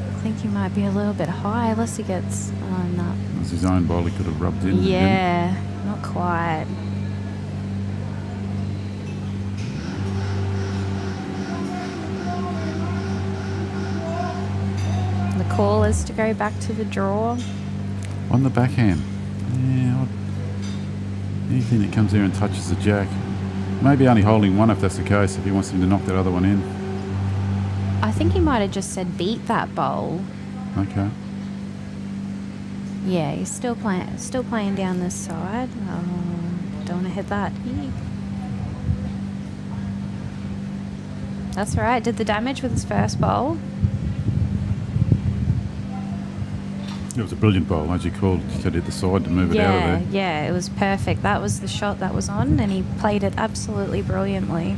I think he might be a little bit high unless he gets... Oh, no. It was his own bowl he could have rubbed in. Yeah, not quite. The call is to go back to the draw. On the backhand. Yeah. Anything that comes there and touches the jack. Maybe only holding one if that's the case, if he wants him to knock that other one in. I think he might have just said beat that bowl. Okay. Yeah, he's still playing down this side. Oh, don't want to hit that. Eek. That's right. Did the damage with his first bowl. It was a brilliant bowl, as you called. You said hit the side to move it out of there. Yeah, it was perfect. That was the shot that was on, and he played it absolutely brilliantly.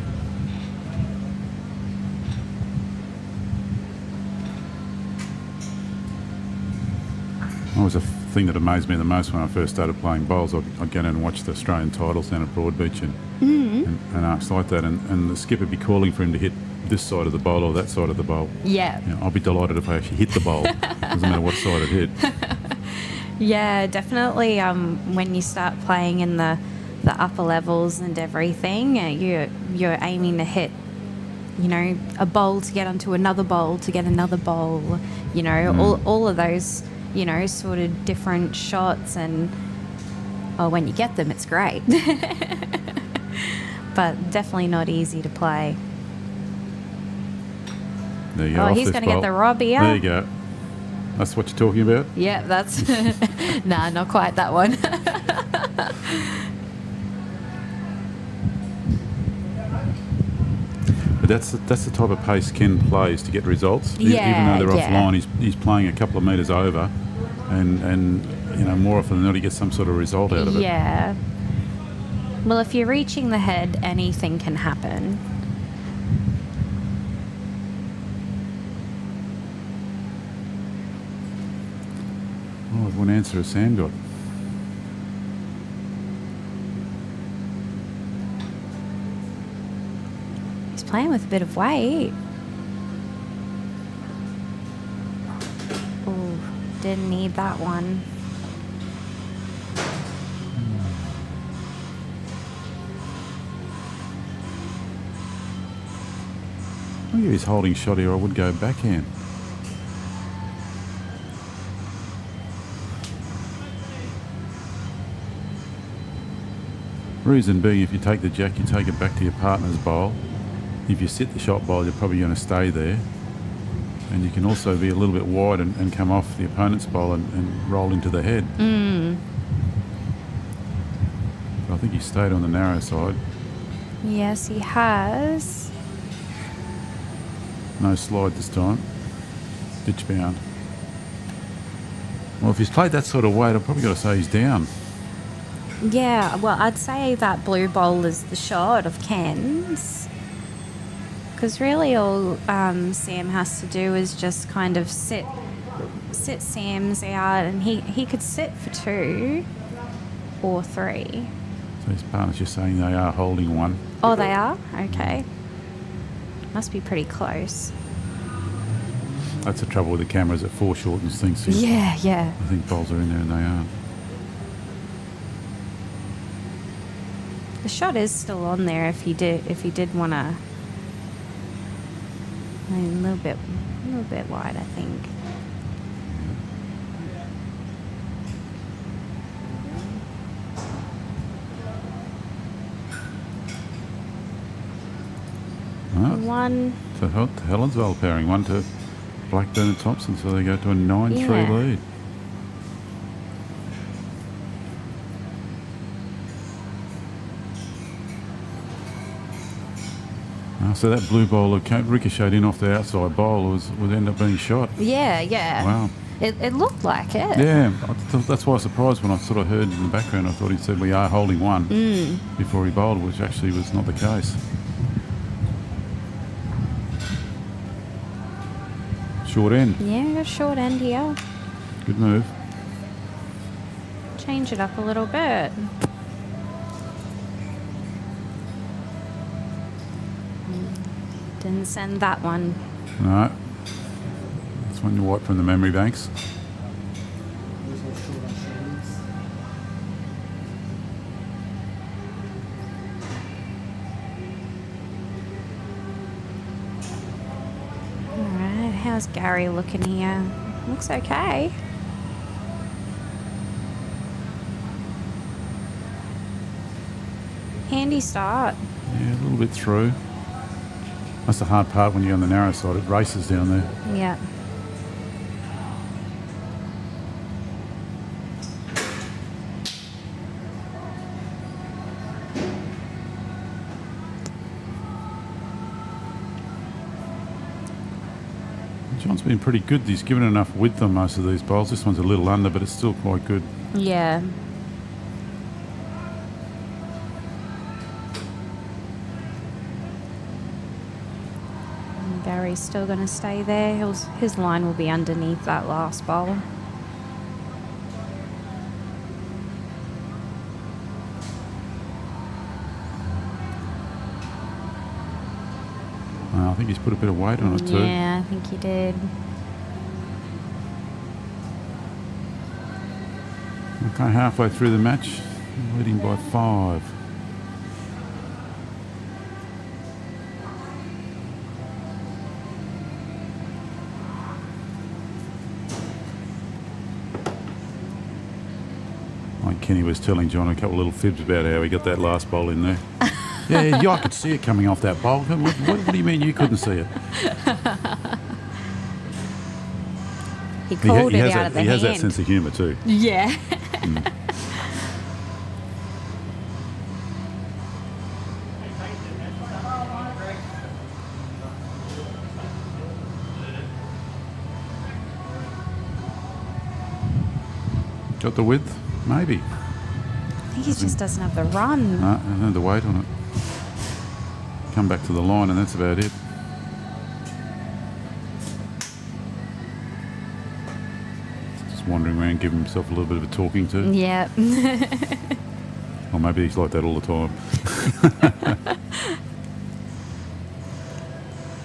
That was a thing that amazed me the most when I first started playing bowls. I'd go down and watch the Australian titles down at Broadbeach and arcs like that, and the skipper would be calling for him to hit this side of the bowl or that side of the bowl. Yeah. You know, I'll be delighted if I actually hit the bowl. Doesn't matter what side it hit. Yeah, definitely. When you start playing in the upper levels and everything, you're aiming to hit, you know, a bowl to get onto another bowl to get another bowl. You know, all of those, you know, sort of different shots, and when you get them, it's great. But definitely not easy to play. There you go. He's going to get the rob here. There you go. That's what you're talking about? Yeah, that's... Nah, not quite that one. But that's the type of pace Ken plays to get results. Even though they're offline, he's playing a couple of metres over, and you know, more often than not, he gets some sort of result out of it. Yeah. Well, if you're reaching the head, anything can happen. Oh, one answer has Sam got. He's playing with a bit of weight. Oh, didn't need that one. Look at his holding shot here. I would go backhand. Reason being, if you take the jack, you take it back to your partner's bowl. If you sit the shot bowl, you're probably going to stay there. And you can also be a little bit wide and come off the opponent's bowl and roll into the head. But I think he stayed on the narrow side. Yes, he has. No slide this time. Ditch bound. Well, if he's played that sort of weight, I've probably got to say he's down. Yeah, well, I'd say that blue bowl is the shot of Ken's. Because really all Sam has to do is just kind of sit Sam's out, and he could sit for 2 or 3. So his partner's just saying they are holding one. Oh, they are? Okay. Must be pretty close. That's the trouble with the cameras. It foreshortens things. Yeah. I think bowls are in there and they aren't. The shot is still on there if he did want to. A little bit wide, I think. One to Helensvale pairing, one to Blackburn and Thompson, so they go to a 9-3 lead. So that blue bowler ricocheted in off the outside bowl would end up being shot. Yeah. Wow. It looked like it. Yeah, that's why I was surprised when I sort of heard in the background. I thought he said we are holding one before he bowled, which actually was not the case. Short end. Yeah, short end here. Good move. Change it up a little bit. Didn't send that one. No. That's one you wipe from the memory banks. Alright, how's Gary looking here? Looks okay. Handy start. Yeah, a little bit through. That's the hard part when you're on the narrow side. It races down there. Yeah. John's been pretty good. He's given enough width on most of these bowls. This one's a little under, but it's still quite good. Yeah. Gary's still going to stay there. His line will be underneath that last bowl. I think he's put a bit of weight on it too. Yeah, I think he did. Okay, halfway through the match, leading by 5. Like Kenny was telling John a couple of little fibs about how he got that last bowl in there. Yeah, I could see it coming off that bowl. What do you mean you couldn't see it? He called it out of the hand. He has that sense of humour too. Yeah. Got the width? Maybe. I think he just doesn't have the run. No, I had the weight on it. Come back to the line and that's about it. Just wandering around, giving himself a little bit of a talking to. Yeah. Or maybe he's like that all the time.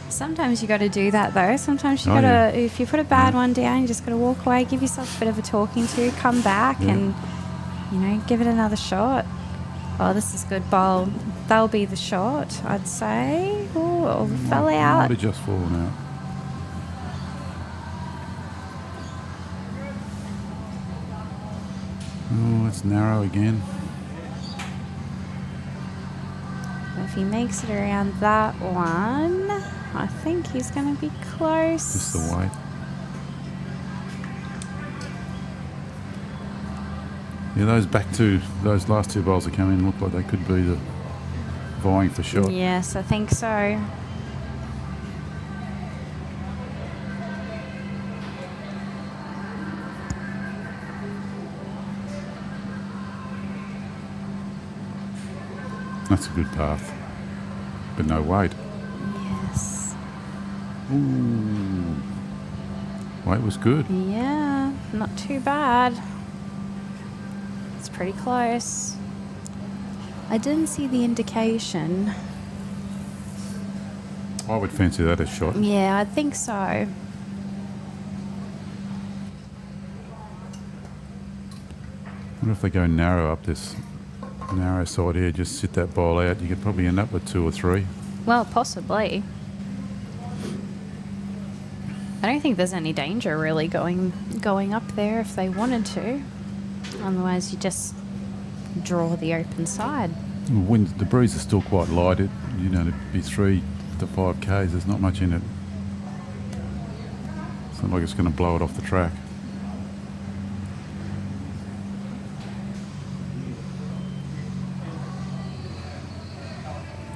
Sometimes you got to do that though. Sometimes you got to, if you put a bad one down, you just got to walk away, give yourself a bit of a talking to, come back and, give it another shot. Oh, this is good bowl. That'll be the shot, I'd say. Oh, fell out. Might have just fallen out. Oh, it's narrow again. if he makes it around that one, I think he's going to be close. Just the weight. Yeah, those last two bowls that come in look like they could be the vying for shot. Yes, I think so. That's a good path, but no weight. Yes. Ooh, weight was good. Yeah, not too bad. It's pretty close. I didn't see the indication. I would fancy that as shot. Yeah, I think so. I wonder if they go narrow up this narrow side here, just sit that ball out, you could probably end up with 2 or 3. Well, possibly. I don't think there's any danger really going up there if they wanted to. Otherwise, you just draw the open side. The breeze is still quite light. It, to be 3 to 5 k's, there's not much in it. It's not like it's going to blow it off the track.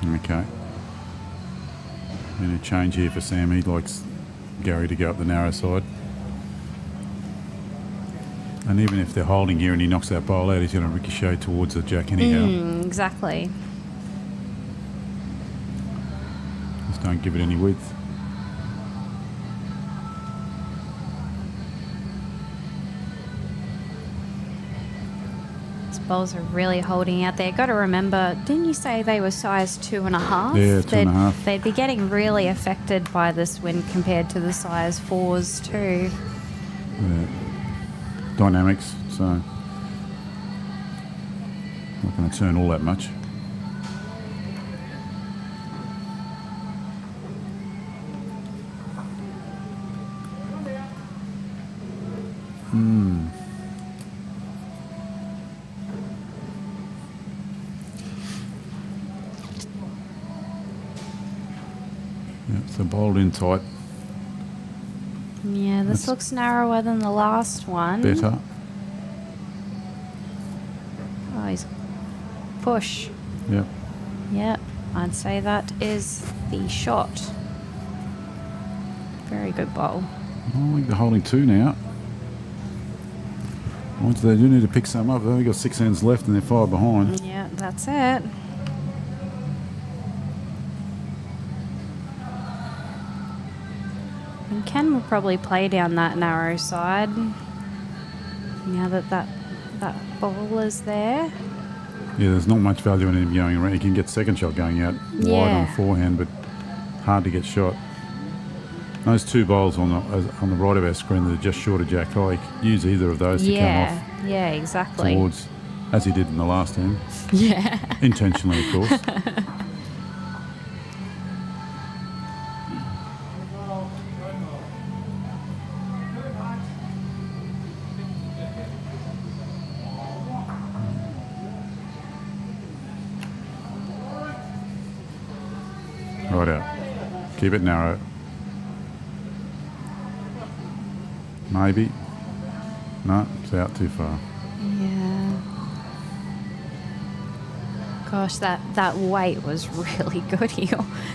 Okay. And a change here for Sam. He likes Gary to go up the narrow side. And even if they're holding here and he knocks that bowl out, he's going to ricochet towards the jack anyhow. Exactly. Just don't give it any width. Bowls are really holding out there. Got to remember, didn't you say they were size 2.5? Yeah, 2.5. They'd be getting really affected by this wind compared to the size 4s too. Yeah. Dynamics, so not going to turn all that much. So bowled in tight. Yeah, this looks narrower than the last one. Better. Oh, he's push. Yep. Yep, I'd say that is the shot. Very good bowl. I think they're holding 2 now. Once they do need to pick some up, they've only got 6 hands left and they're 5 behind. Yeah, that's it. And Ken will probably play down that narrow side now that ball is there. Yeah, there's not much value in him going around. He can get second shot going out wide on forehand, but hard to get shot. Those 2 bowls on the right of our screen that are just short of jack high, use either of those to come off. Yeah, exactly. Towards, as he did in the last end. Yeah. Intentionally, of course. Right out. Keep it narrow. Maybe. No, it's out too far. Yeah. Gosh, that weight was really good.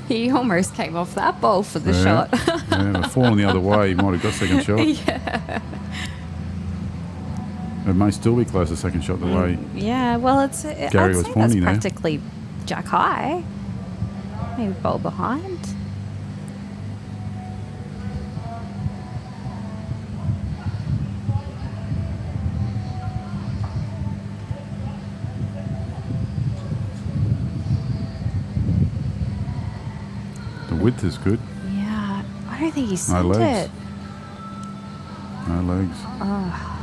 He almost came off that ball for the shot. Yeah, but falling the other way, he might have got second shot. Yeah. It may still be close to second shot the way. Yeah, well, I'd was say that's pointing there. practically jack high. Maybe bowl behind. The width is good. Yeah, I don't think he No sent legs. it. No legs. Oh.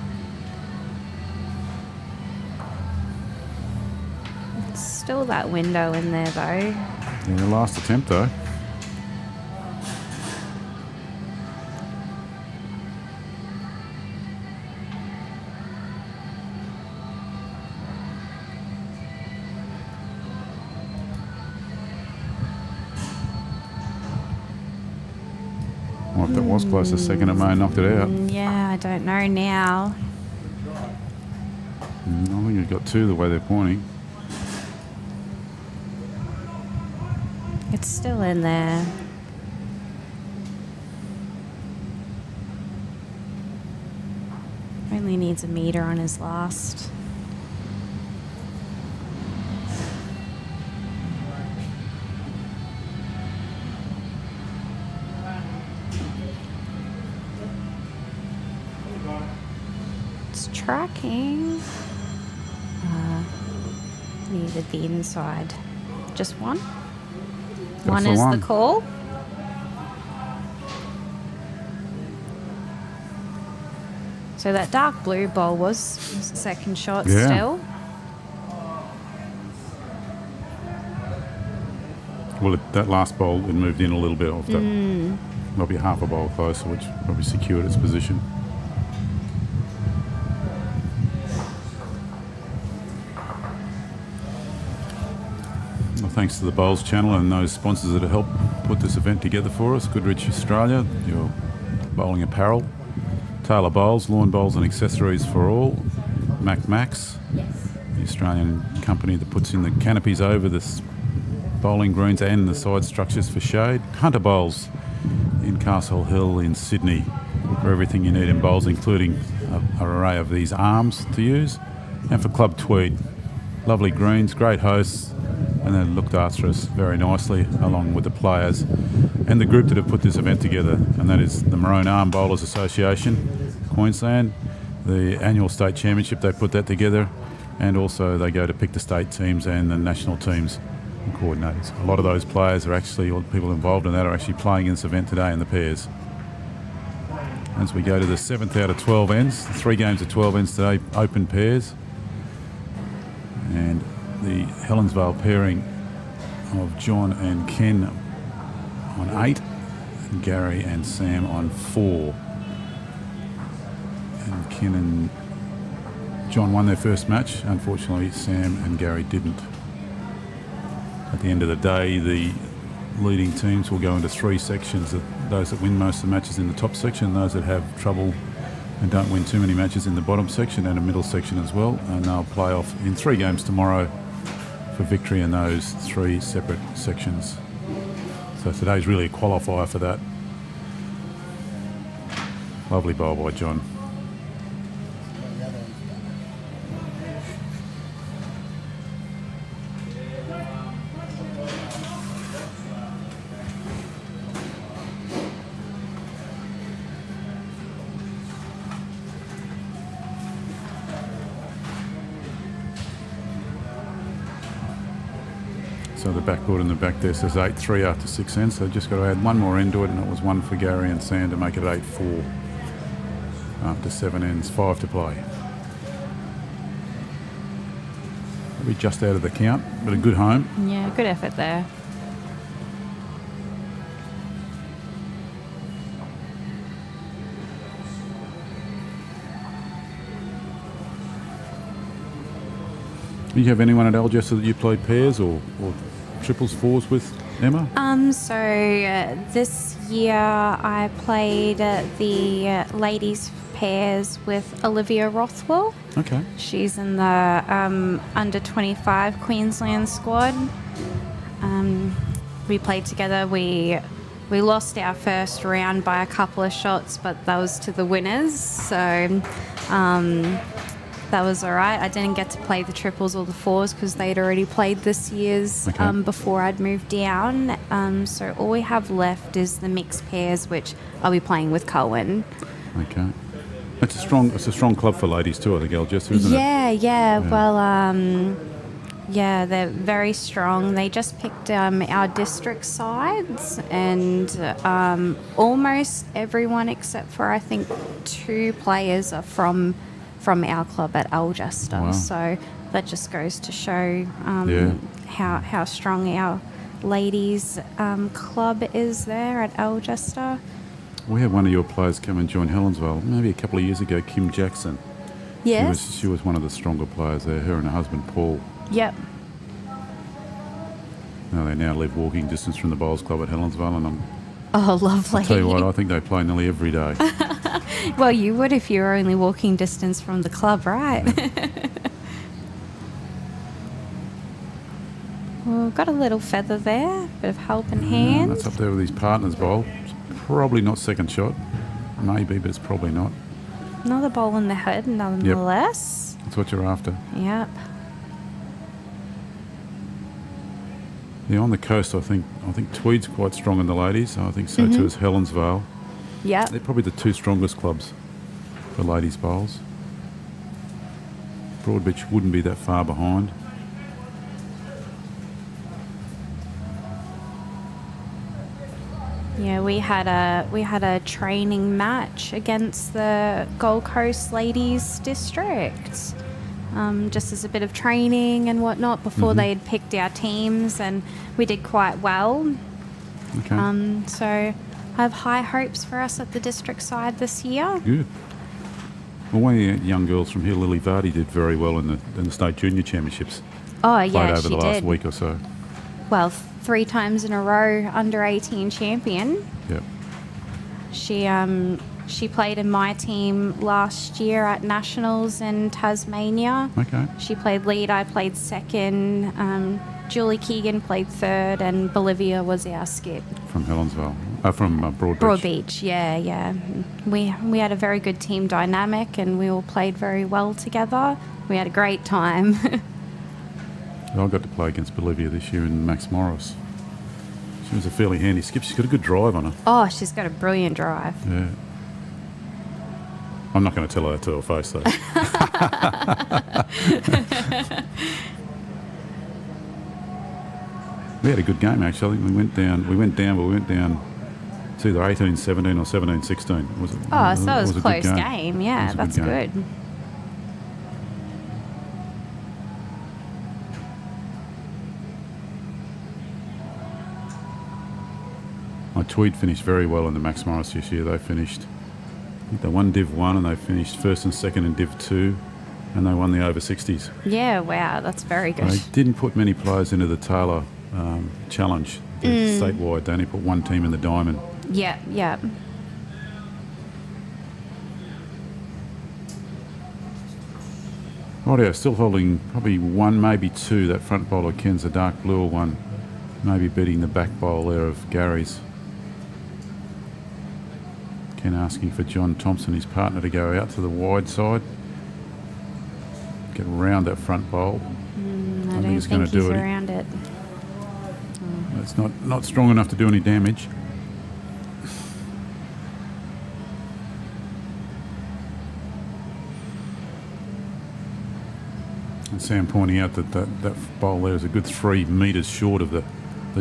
It's still that window in there though. Yeah, last attempt though. if that was close. The second it may have knocked it out. Yeah, I don't know now. I think you've got two the way they're pointing. It's still in there. Only needs a meter on his last. It's tracking. Needed the inside. Just one? One is the call. So that dark blue ball was the second shot still. Well, that last bowl, it moved in a little bit off that. Maybe half a bowl closer, which probably secured its position. Well, thanks to the Bowls channel and those sponsors that have helped put this event together for us. Goodrich Australia, your bowling apparel. Taylor Bowls, lawn bowls and accessories for all. Max, the Australian company that puts in the canopies over the bowling greens and the side structures for shade. Hunter Bowls in Castle Hill in Sydney for everything you need in bowls, including an array of these arms to use. And for Club Tweed, lovely greens, great hosts, and they looked after us very nicely along with the players and the group that have put this event together, and that is the Maroon Arm Bowlers Association, Queensland, the annual state championship, they put that together, and also they go to pick the state teams and the national teams and coordinators. A lot of those players are actually, all the people involved in that are actually playing in this event today in the pairs. As we go to the 7th out of 12 ends, 3 games of 12 ends today, open pairs, and the Helensvale pairing of John and Ken on 8, and Gary and Sam on 4. And Ken and John won their first match. Unfortunately, Sam and Gary didn't. At the end of the day, the leading teams will go into 3 sections. Those that win most of the matches in the top section, those that have trouble and don't win too many matches in the bottom section and a middle section as well. And they'll play off in 3 games tomorrow for victory in those 3 separate sections. So today's really a qualifier for that. Lovely bowl by John. So the backboard in the back there says 8-3 after 6 ends, so just got to add one more end to it, and it was 1 for Gary and Sam to make it 8-4 after 7 ends, 5 to play. We're just out of the count, but a good home. Yeah, good effort there. Do you have anyone at Algester that you played pairs or triples, fours with, Emma? This year I played the ladies pairs with Olivia Rothwell. Okay. She's in the under 25 Queensland squad. We played together. We lost our first round by a couple of shots, but that was to the winners. So that was all right. I didn't get to play the triples or the fours because they'd already played this year's before I'd moved down. So all we have left is the mixed pairs, which I'll be playing with Cohen. Okay. It's a strong club for ladies too, I think, Algester, isn't it? Yeah. Well, they're very strong. They just picked our district sides, and almost everyone except for I think 2 players are from our club at Algester. Wow. So that just goes to show how strong our ladies club is there at Algester. We had one of your players come and join Helensvale maybe a couple of years ago, Kim Jackson. Yes. She was one of the stronger players there, her and her husband Paul. Yep. They now live walking distance from the Bowls Club at Helensvale, and Oh, lovely. Tell you what, I think they play nearly every day. Well, you would if you were only walking distance from the club, right? Well, got a little feather there, bit of helping hand. That's up there with his partner's bowl. It's probably not second shot. Maybe, but it's probably not. Another bowl in the head, nonetheless. That's what you're after. Yep. Yeah, on the coast, I think Tweed's quite strong in the ladies. I think so too is Helensvale. Yep. They're probably the two strongest clubs for ladies bowls. Broadbeach wouldn't be that far behind. Yeah, we had a training match against the Gold Coast Ladies District, just as a bit of training and whatnot before they had picked our teams, and we did quite well. Okay. So I have high hopes for us at the district side this year. Good. Well, one of the young girls from here, Lily Vardy, did very well in the state junior championships. Oh yeah, Played over she the last did. week or so. Well, 3 times in a row under 18 champion. Yep. She played in my team last year at Nationals in Tasmania. Okay. She played lead, I played second. Julie Keegan played third, and Bolivia was our skip. From Helensvale. From Broadbeach. Broadbeach, yeah. We had a very good team dynamic, and we all played very well together. We had a great time. I got to play against Bolivia this year in Max Morris. She was a fairly handy skip. She's got a good drive on her. Oh, she's got a brilliant drive. Yeah. I'm not going to tell her that to her face, though. We had a good game, actually. We went down, but we went down. It's either 18-17 or 17-16. So it was a close game. Yeah, that's good. My Tweed finished very well in the Max Morris this year. They finished, I think they won Div 1 and they finished first and second in Div 2, and they won the over 60s. Yeah, wow, that's very good. They didn't put many players into the Taylor Challenge, the statewide. They only put one team in the Diamond. Yeah. Rightio, still holding probably one, maybe two. That front bowler, Ken's a dark blue one, maybe beating the back bowl there of Gary's. Ken asking for John Thompson, his partner, to go out to the wide side. Get around that front bowl. I don't think he's going to do it. Around it. It's not strong enough to do any damage. And Sam pointing out that bowl there is a good 3 metres short of the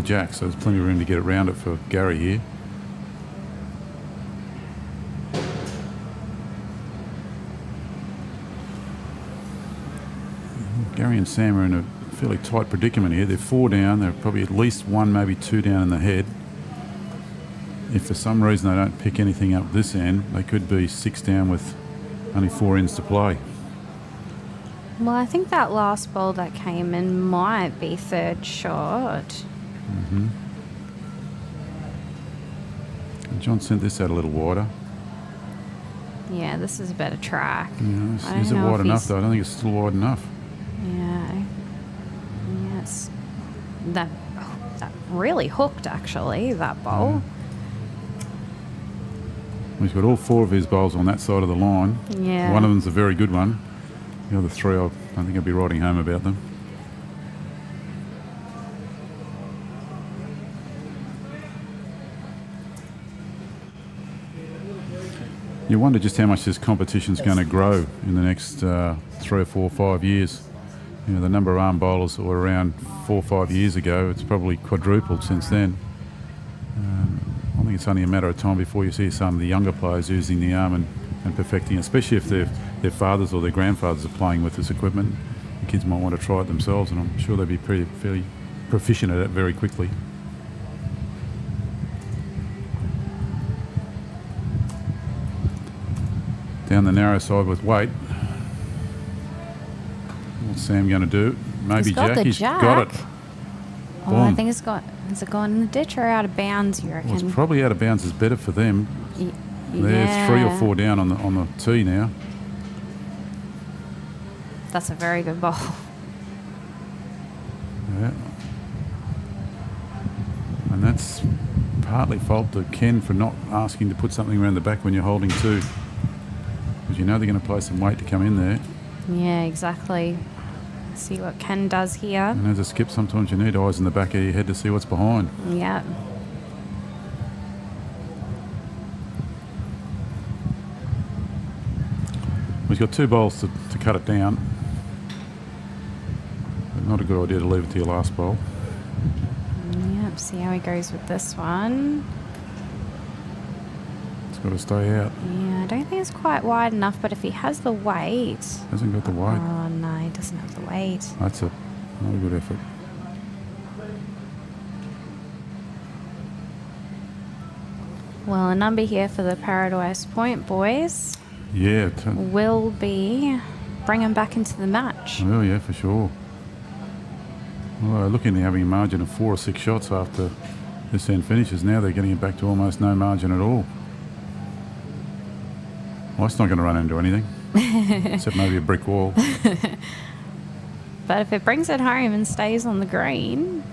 jack, so there's plenty of room to get around it for Gary here. Gary and Sam are in a fairly tight predicament here. They're 4 down. They're probably at least 1, maybe 2 down in the head. If for some reason they don't pick anything up this end, they could be 6 down with only 4 ends to play. Well, I think that last ball that came in might be third shot. And John sent this out a little wider. Yeah, this is a better track. Yeah, is it wide enough, though? I don't think it's still wide enough. Yeah. Yes. That really hooked, actually, that bowl. He's got all 4 of his bowls on that side of the line. Yeah. One of them's a very good one. The other 3, I don't think I'll be writing home about them. You wonder just how much this competition's going to grow in the next 3 or 4 or 5 years. The number of arm bowlers that were around 4 or 5 years ago, it's probably quadrupled since then. I think it's only a matter of time before you see some of the younger players using the arm and perfecting it, especially if their fathers or their grandfathers are playing with this equipment. The kids might want to try it themselves, and I'm sure they'll be fairly proficient at it very quickly. Down the narrow side with weight. What's Sam going to do? Maybe He's got Jack. the He's jack. got it. Oh, I Boom. think it's got. Is it going in the ditch or out of bounds? You reckon? Well, it's probably out of bounds is better for them. They're 3 or 4 down on the tee now. That's a very good ball. Yeah. And that's partly fault to Ken for not asking to put something around the back when you're holding 2. Because you know they're going to play some weight to come in there. Yeah, exactly. See what Ken does here. And as a skip, sometimes you need eyes in the back of your head to see what's behind. Yeah. He's got 2 bowls to cut it down. But not a good idea to leave it to your last bowl. Yep, see how he goes with this one. It's got to stay out. Yeah, I don't think it's quite wide enough, but if he has the weight... Hasn't got the weight. Oh, no, he doesn't have the weight. That's not a good effort. Well, a number here for the Paradise Point boys Yeah. will be bring him back into the match. Well, yeah, for sure. Well, they're looking at having a margin of 4 or 6 shots after this end finishes. Now they're getting it back to almost no margin at all. Well, it's not going to run into anything, except maybe a brick wall. But if it brings it home and stays on the green,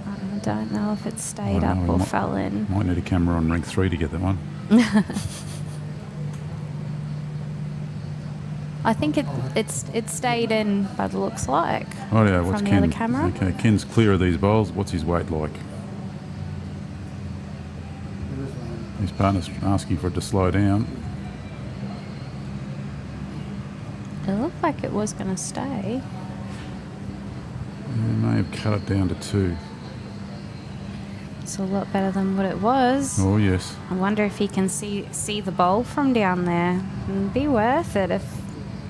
I don't know if it stayed I up don't know, or we fell in. Might need a camera on ring 3 to get that one. I think it stayed in by the looks like. Oh yeah, what's From the Ken? other camera? Okay, Ken's clear of these bowls. What's his weight like? His partner's asking for it to slow down. It looked like it was going to stay. He may have cut it down to 2. It's a lot better than what it was. Oh yes. I wonder if he can see the bowl from down there. It'd be worth it if,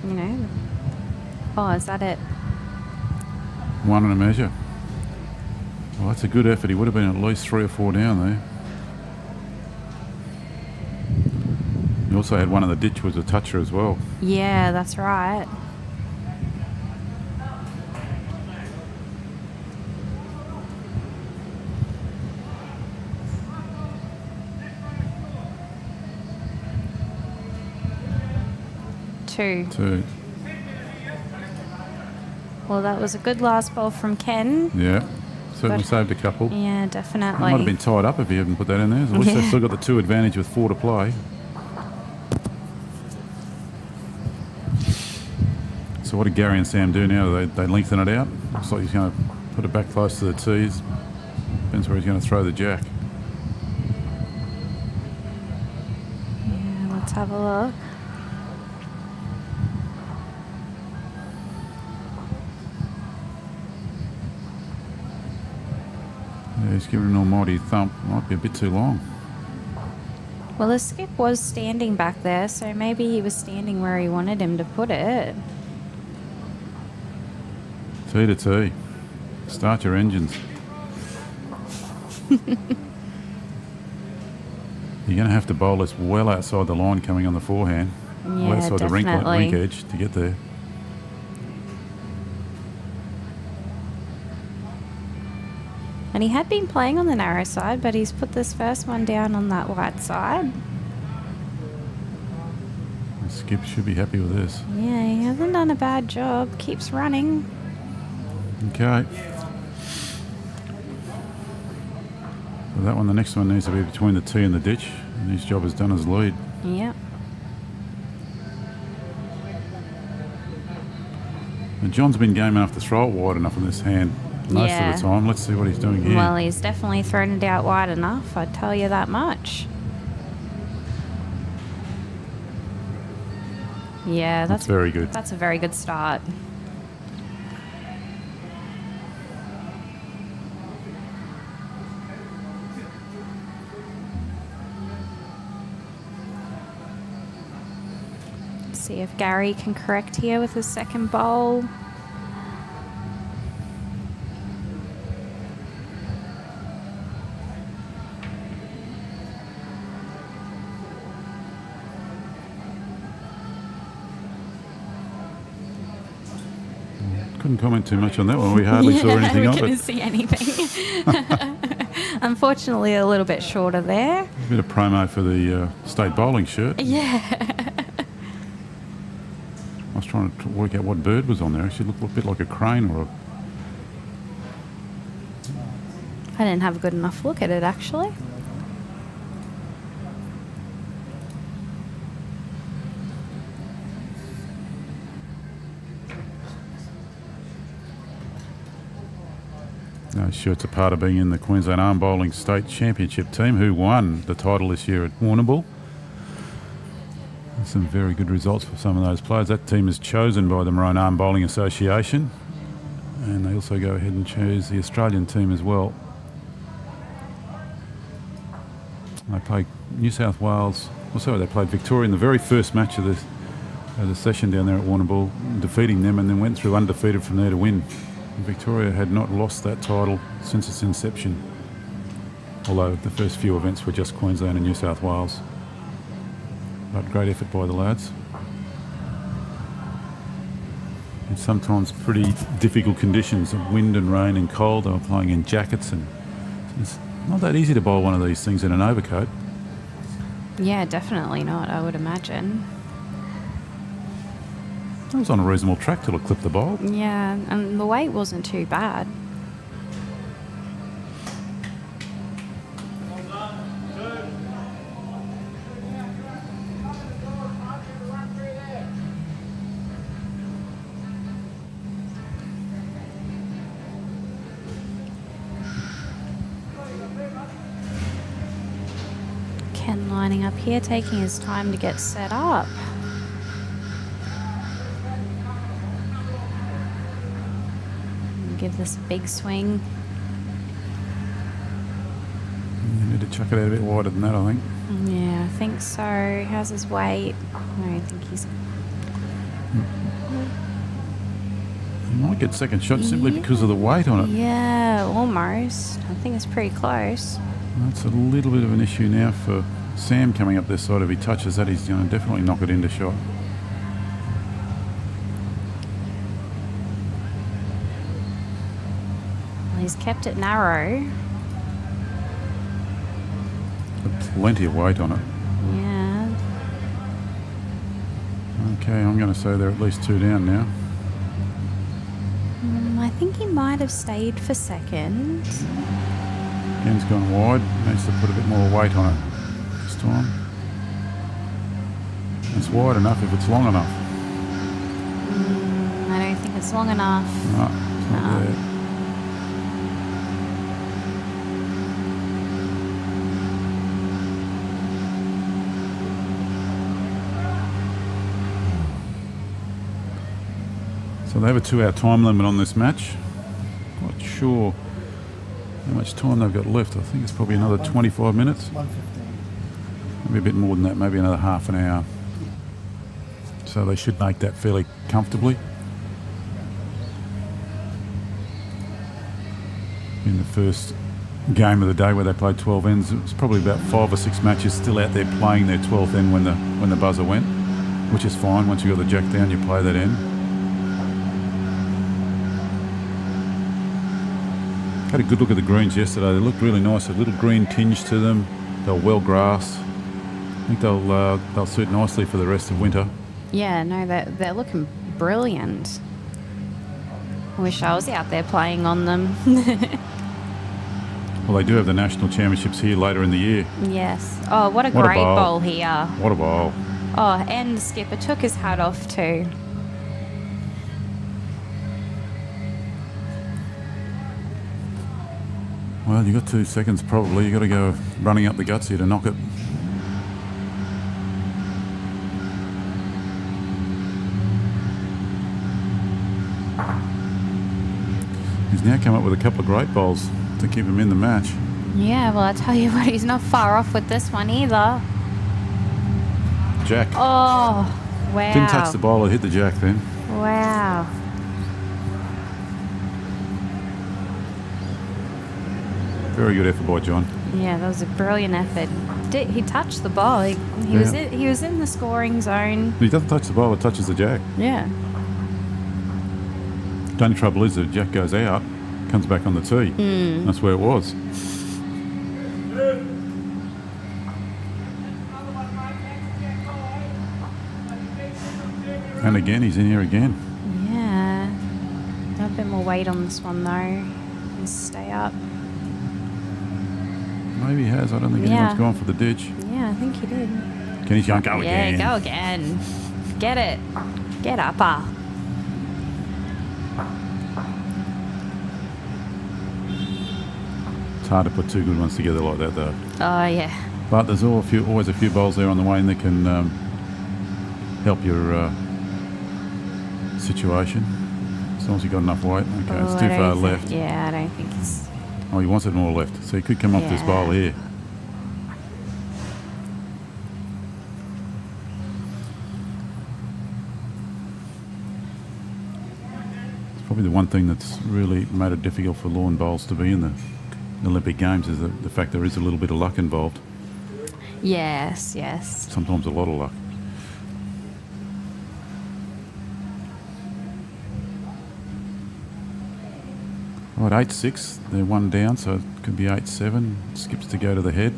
you know. Oh, is that it? 1 and a measure. Well, that's a good effort. He would have been at least 3 or 4 down there. He also had one in the ditch was a toucher as well. Yeah, that's right. Two. Well, that was a good last ball from Ken. Yeah. Certainly But- saved a couple. Yeah, It definitely. might have been tied up if he hadn't put that in there. At least they've still got the 2 advantage with 4 to play. So what did Gary and Sam do now? They lengthen it out. Looks like he's going to put it back close to the tees. Depends where he's going to throw the jack. Yeah, let's have a look. Yeah, he's giving an almighty thump. Might be a bit too long. Well, the skip was standing back there, so maybe he was standing where he wanted him to put it. Tee to tee. Start your engines. You're going to have to bowl this well outside the line coming on the forehand. Well Yeah, outside the rink definitely. edge to get there. And he had been playing on the narrow side, but he's put this first one down on that wide side. The skip should be happy with this. Yeah, he hasn't done a bad job. Keeps running. Okay. So that one, the next one needs to be between the tee and the ditch. And his job is done as lead. Yep. And John's been game enough to throw it wide enough in this hand most Yeah. of the time. Let's see what he's doing here. Well, he's definitely thrown it out wide enough, I'd tell you that much. Yeah, That's very good. That's a very good start. Let's see if Gary can correct here with his second bowl. Couldn't couldn't comment too much on that one. We hardly saw anything we of couldn't it. see anything. Unfortunately, a little bit shorter there. A bit of promo for the state bowling shirt. Yeah. I was trying to work out what bird was on there. She looked a bit like a crane or a... I didn't have a good enough look at it, actually. Those shirts are part of being in the Queensland Arm Bowling State Championship team, who won the title this year at Warrnambool. Some very good results for some of those players. That team is chosen by the Maroon Arm Bowling Association, and they also go ahead and choose the Australian team as well. They played New South Wales, also they played Victoria in the very first match of the session down there at Warrnambool, defeating them, and then went through undefeated from there to win. Victoria had not lost that title since its inception, although the first few events were just Queensland and New South Wales. But great effort by the lads. And sometimes pretty difficult conditions of wind and rain and cold. They were playing in jackets, and it's not that easy to bowl one of these things in an overcoat. Yeah, definitely not, I would imagine. It was on a reasonable track till it clipped the bowl. Yeah, and the weight wasn't too bad. Ken lining up here, taking his time to get set up. Give this a big swing. You need to chuck it out a bit wider than that, I think. Yeah, I think so. How's his weight? I don't think he's... You might get second shot simply because of the weight on it. Yeah, almost. I think it's pretty close. That's a little bit of an issue now for Sam coming up this side. If he touches that, he's going to definitely knock it into shot. He's kept it narrow. Plenty of weight on it. Yeah. Okay, I'm going to say they're at least 2 down now. I think he might have stayed for second. Ken's gone wide. Needs to put a bit more weight on it this time. It's wide enough if it's long enough. I don't think it's long enough. No, it's not there. So they have a 2-hour time limit on this match. Not sure how much time they've got left. I think it's probably another 25 minutes. 1:15. Maybe a bit more than that, maybe another half an hour. So they should make that fairly comfortably. In the first game of the day where they played 12 ends, it was probably about 5 or 6 matches still out there playing their 12th end when the buzzer went, which is fine. Once you've got the jack down, you play that end. Had a good look at the greens yesterday. They looked really nice. A little green tinge to them. They were well grassed. I think they'll suit nicely for the rest of winter. Yeah, no, they're looking brilliant. I wish I was out there playing on them. Well, they do have the national championships here later in the year. Yes. Oh, what a What a great bowl. bowl here. What a bowl. Oh, and the skipper took his hat off too. Well, you got 2 seconds probably. You got to go running up the guts here to knock it. He's now come up with a couple of great bowls to keep him in the match. Yeah, well, I tell you what, he's not far off with this one either. Jack. Oh, wow. Didn't touch the bowler, hit the jack then. Wow. Very good effort by John. Yeah, that was a brilliant effort. He touched the ball. He was in the scoring zone. He doesn't touch the bowler, touches the jack. Yeah. The only trouble is that if Jack goes out, comes back on the tee. That's where it was. And again, he's in here again. Yeah. A bit more weight on this one though. Just stay up. Maybe he has. I don't think anyone's gone for the ditch. Yeah, I think he did. Kenny's going, go again. Yeah, go again. Get it. Get upper. It's hard to put two good ones together like that, though. Oh, yeah. But there's always a few bowls there on the way that can help your situation. As long as you've got enough weight. Okay, it's too far left. Yeah, I don't think it's... Oh, he wants it more left. So he could come off this bowl here. It's probably the one thing that's really made it difficult for lawn bowls to be in the Olympic Games is the fact there is a little bit of luck involved. Yes, yes. Sometimes a lot of luck. Right, 8-6. They're one down, so it could be 8-7. Skips to go to the head.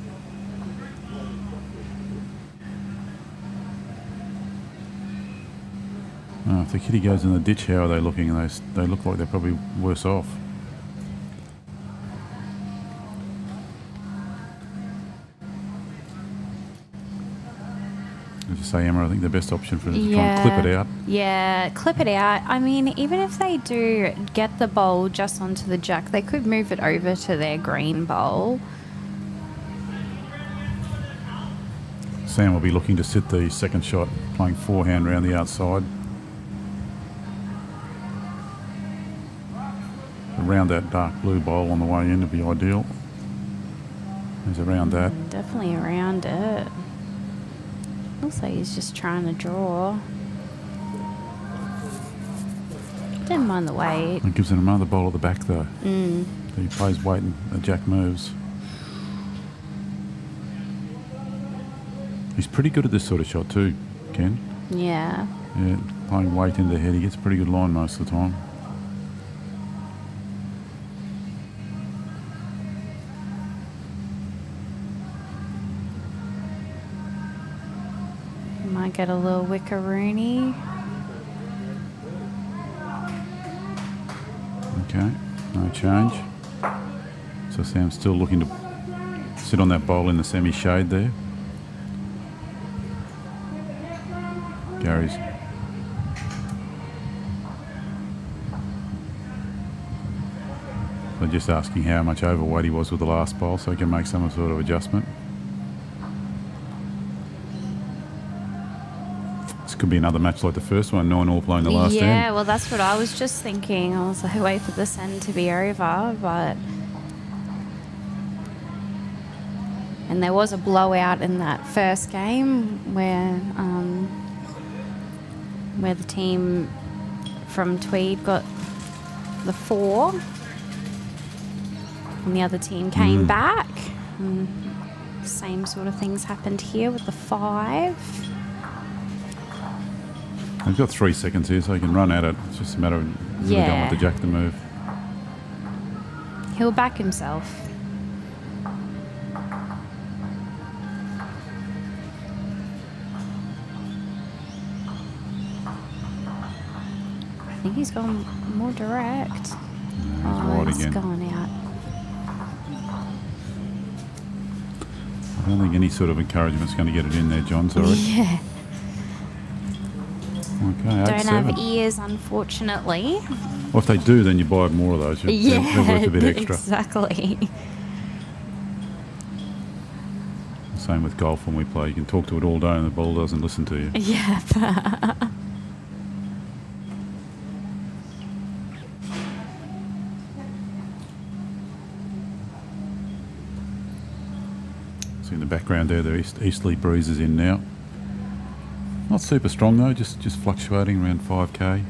Oh, if the kitty goes in the ditch, how are they looking? They look like they're probably worse off. As you say, Emma, I think the best option for them is to try and clip it out. Yeah, clip it out. I mean, even if they do get the bowl just onto the jack, they could move it over to their green bowl. Sam will be looking to sit the second shot, playing forehand around the outside. Around that dark blue bowl on the way in would be ideal. He's around that. Definitely around it. Looks like he's just trying to draw. Didn't mind the weight. It gives him another bowl at the back though. He plays weight and the jack moves. He's pretty good at this sort of shot too, Ken. Yeah. Yeah, playing weight into the head, he gets a pretty good line most of the time. Might get a little wickaroony. Okay, no change. So Sam's still looking to sit on that bowl in the semi-shade there. Gary's so just asking how much overweight he was with the last bowl so he can make some sort of adjustment. This could be another match like the first one, 9-all playing the last end. Yeah, well, that's what I was just thinking. I was like, wait for this end to be over, but... And there was a blowout in that first game where the team from Tweed got the 4 and the other team came back. And same sort of things happened here with the 5. He's got 3 seconds here, so he can run at it. It's just a matter of really don't want the jack to move. He'll back himself. I think he's gone more direct. He's It's again. gone out. I don't think any sort of encouragement's going to get it in there, John. Sorry. Yeah. Okay, Don't 8-7. have ears, unfortunately. Well, if they do, then you buy more of those. They're worth a bit extra. Exactly. Same with golf when we play. You can talk to it all day and the ball doesn't listen to you. Yeah. See in the background there, the easterly breeze is in now. Not super strong though, just fluctuating around 5k.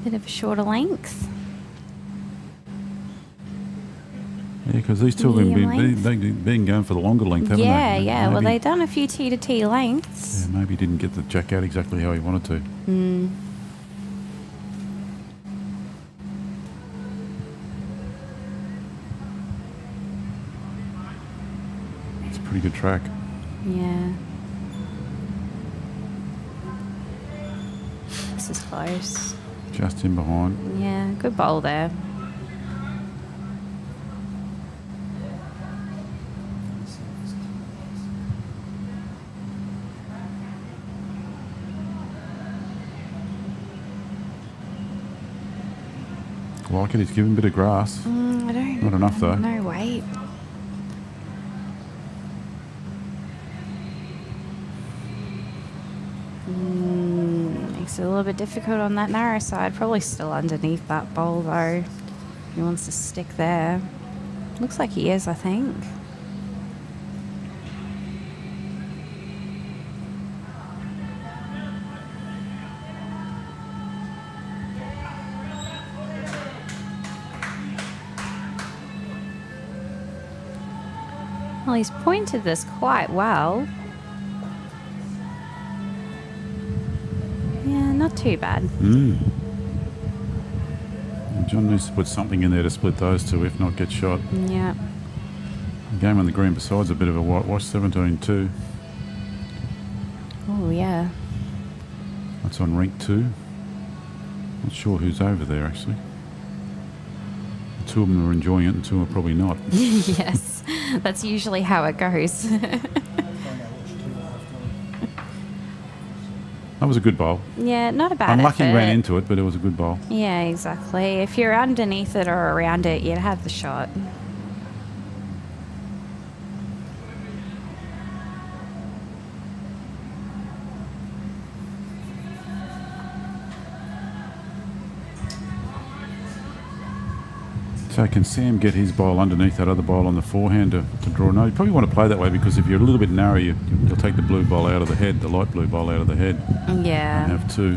Bit of a shorter length. Yeah, because these two have Medium length. they've been going for the longer length, haven't Yeah, they? yeah. Well, Maybe- they've done a few T to T lengths. Yeah, maybe he didn't get the jack out exactly how he wanted to. It's a pretty good track. Yeah. This is close. Just in behind. Yeah, good bowl there. Like it, he's given a bit of grass. I don't. Not enough, though. No weight. Makes it a little bit difficult on that narrow side. Probably still underneath that bowl though. He wants to stick there. Looks like he is, I think. Well, he's pointed this quite well. Yeah, not too bad. John needs to put something in there to split those two, if not get shot. Yeah. The game on the green besides a bit of a whitewash, 17-2. Oh, yeah. That's on rink 2. Not sure who's over there, actually. Two of them are enjoying it and two are probably not. Yes, that's usually how it goes. That was a good bowl. Yeah, not a bad Unlucky effort. ran into it, but it was a good bowl. Yeah, exactly. If you're underneath it or around it, you'd have the shot. So can Sam get his bowl underneath that other bowl on the forehand to draw? No, you probably want to play that way because if you're a little bit narrow, you'll take the blue bowl out of the head, the light blue bowl out of the head. Yeah. And have two.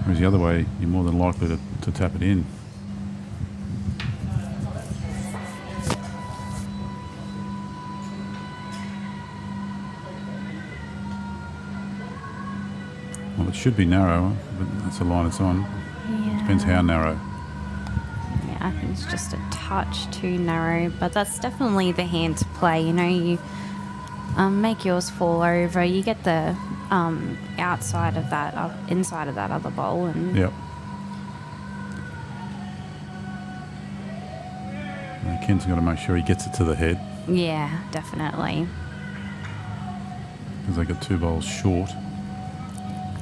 Whereas the other way, you're more than likely to tap it in. Well, it should be narrow, but that's the line it's on. Yeah. Depends how narrow. Yeah, I think it's just a touch too narrow, but that's definitely the hand to play. You know, you make yours fall over, you get the outside of that, inside of that other bowl, and Yep. Ken's got to make sure he gets it to the head yeah, definitely. because they got two bowls short.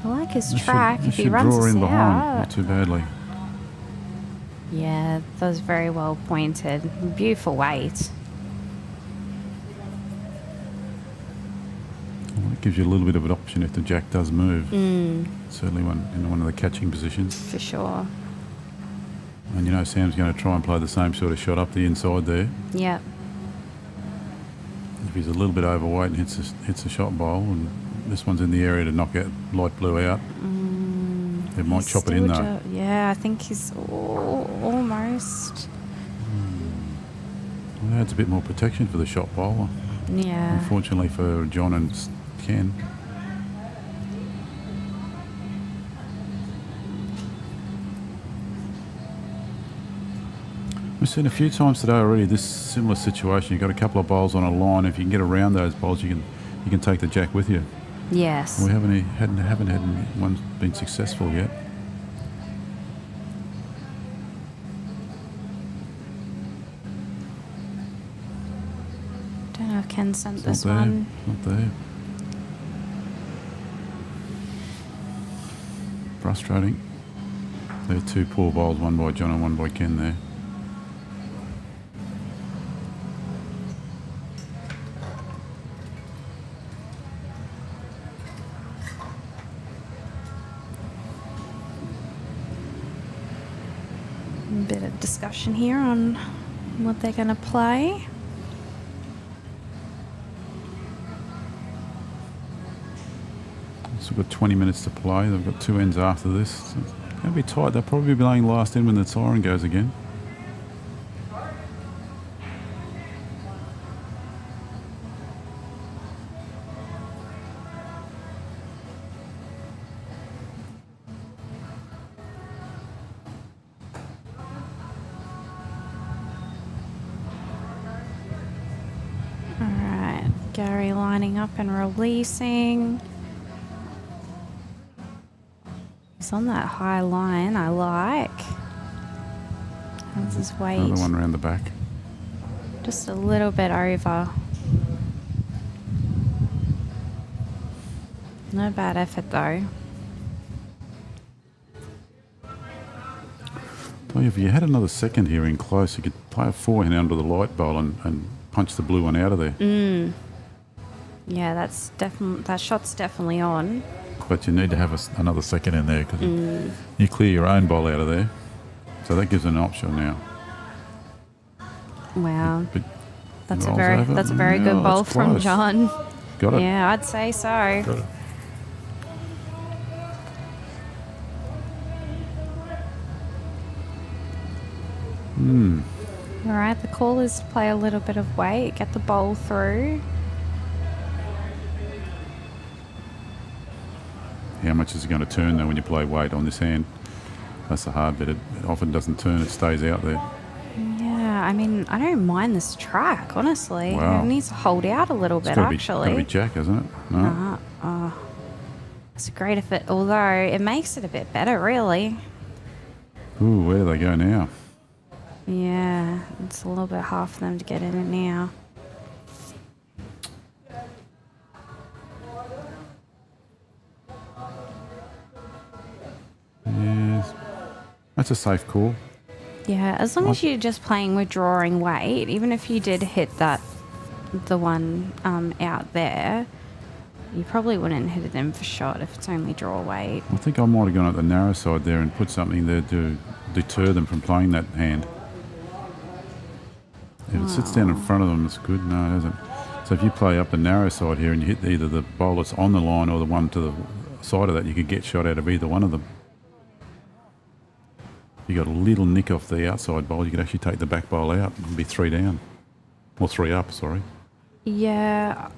I like his They track. should, If they he should runs draw this in behind, out, not too badly. yeah, that was very well pointed. Beautiful weight. Well, it gives you a little bit of an option if the jack does move. Certainly in one of the catching positions. For sure. And you know Sam's going to try and play the same sort of shot up the inside there. Yep. If he's a little bit overweight and hits a shot bowl, and this one's in the area to knock out light blue out, they might He's chop it in still though. yeah, I think he's almost. Well, that adds a bit more protection for the shot bowl. Yeah. Unfortunately for John and Ken. We've seen a few times today already this similar situation. You've got a couple of bowls on a line. If you can get around those bowls, you can take the jack with you. Yes. We haven't had one been successful yet. Don't know if Ken sent It's this not there. one. Not there. Frustrating. There are two poor bowls, one by John and one by Ken there. A bit of discussion here on what they're going to play. So we've got 20 minutes to play. They've got two ends after this. So it's going to be tight. They'll probably be laying last in when the siren goes again. Gary lining up and releasing. He's on that high line, I like. How's his weight? Another one around the back. Just a little bit over. No bad effort though. Well, if you had another second here in close, you could play a forehand under the light bowl and punch the blue one out of there. Yeah, that shot's definitely on. But you need to have another second in there because you clear your own bowl out of there. So that gives an option now. Wow. But That's rolls a very over. good Yeah, bowl that's from close. John. Got it. Yeah, I'd say so. Got it. All right, the call is to play a little bit of weight, get the bowl through. How much is it going to turn though when you play weight on this hand? That's the hard bit. It often doesn't turn, it stays out there. Yeah, I mean, I don't mind this track, honestly. Wow. It needs to hold out a little bit, It's actually. got to be jack, isn't it? No? It's a great effort, although it makes it a bit better, really. Ooh, where do they go now? Yeah, it's a little bit hard for them to get in it now. Yes. That's a safe call. Yeah, as long as you're just playing with drawing weight, even if you did hit the one out there, you probably wouldn't hit it in for shot if it's only draw weight. I think I might have gone at the narrow side there and put something there to deter them from playing that hand. If it sits down in front of them, it's good. No, it doesn't. So if you play up the narrow side here and you hit either the bowl that's on the line or the one to the side of that, you could get shot out of either one of them. If you got a little nick off the outside bowl, you could actually take the back bowl out and be 3 down. Or 3 up, sorry. Yeah,